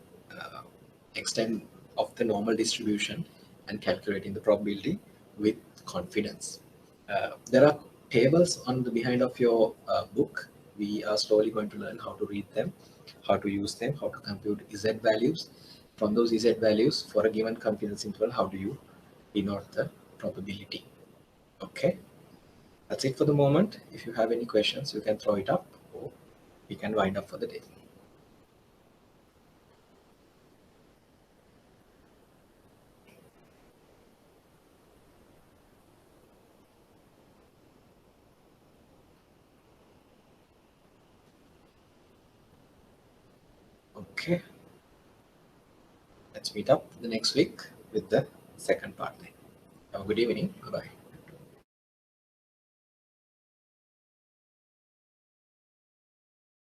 extent of the normal distribution and calculating the probability with confidence. There are tables on the behind of your book. We are slowly going to learn how to read them, how to use them, how to compute Z values. From those Z values for a given confidence interval, how do you denote the probability? Okay, that's it for the moment. If you have any questions, you can throw it up or we can wind up for the day. Okay, let's meet up the next week with the second part. Have a good evening. Bye-bye.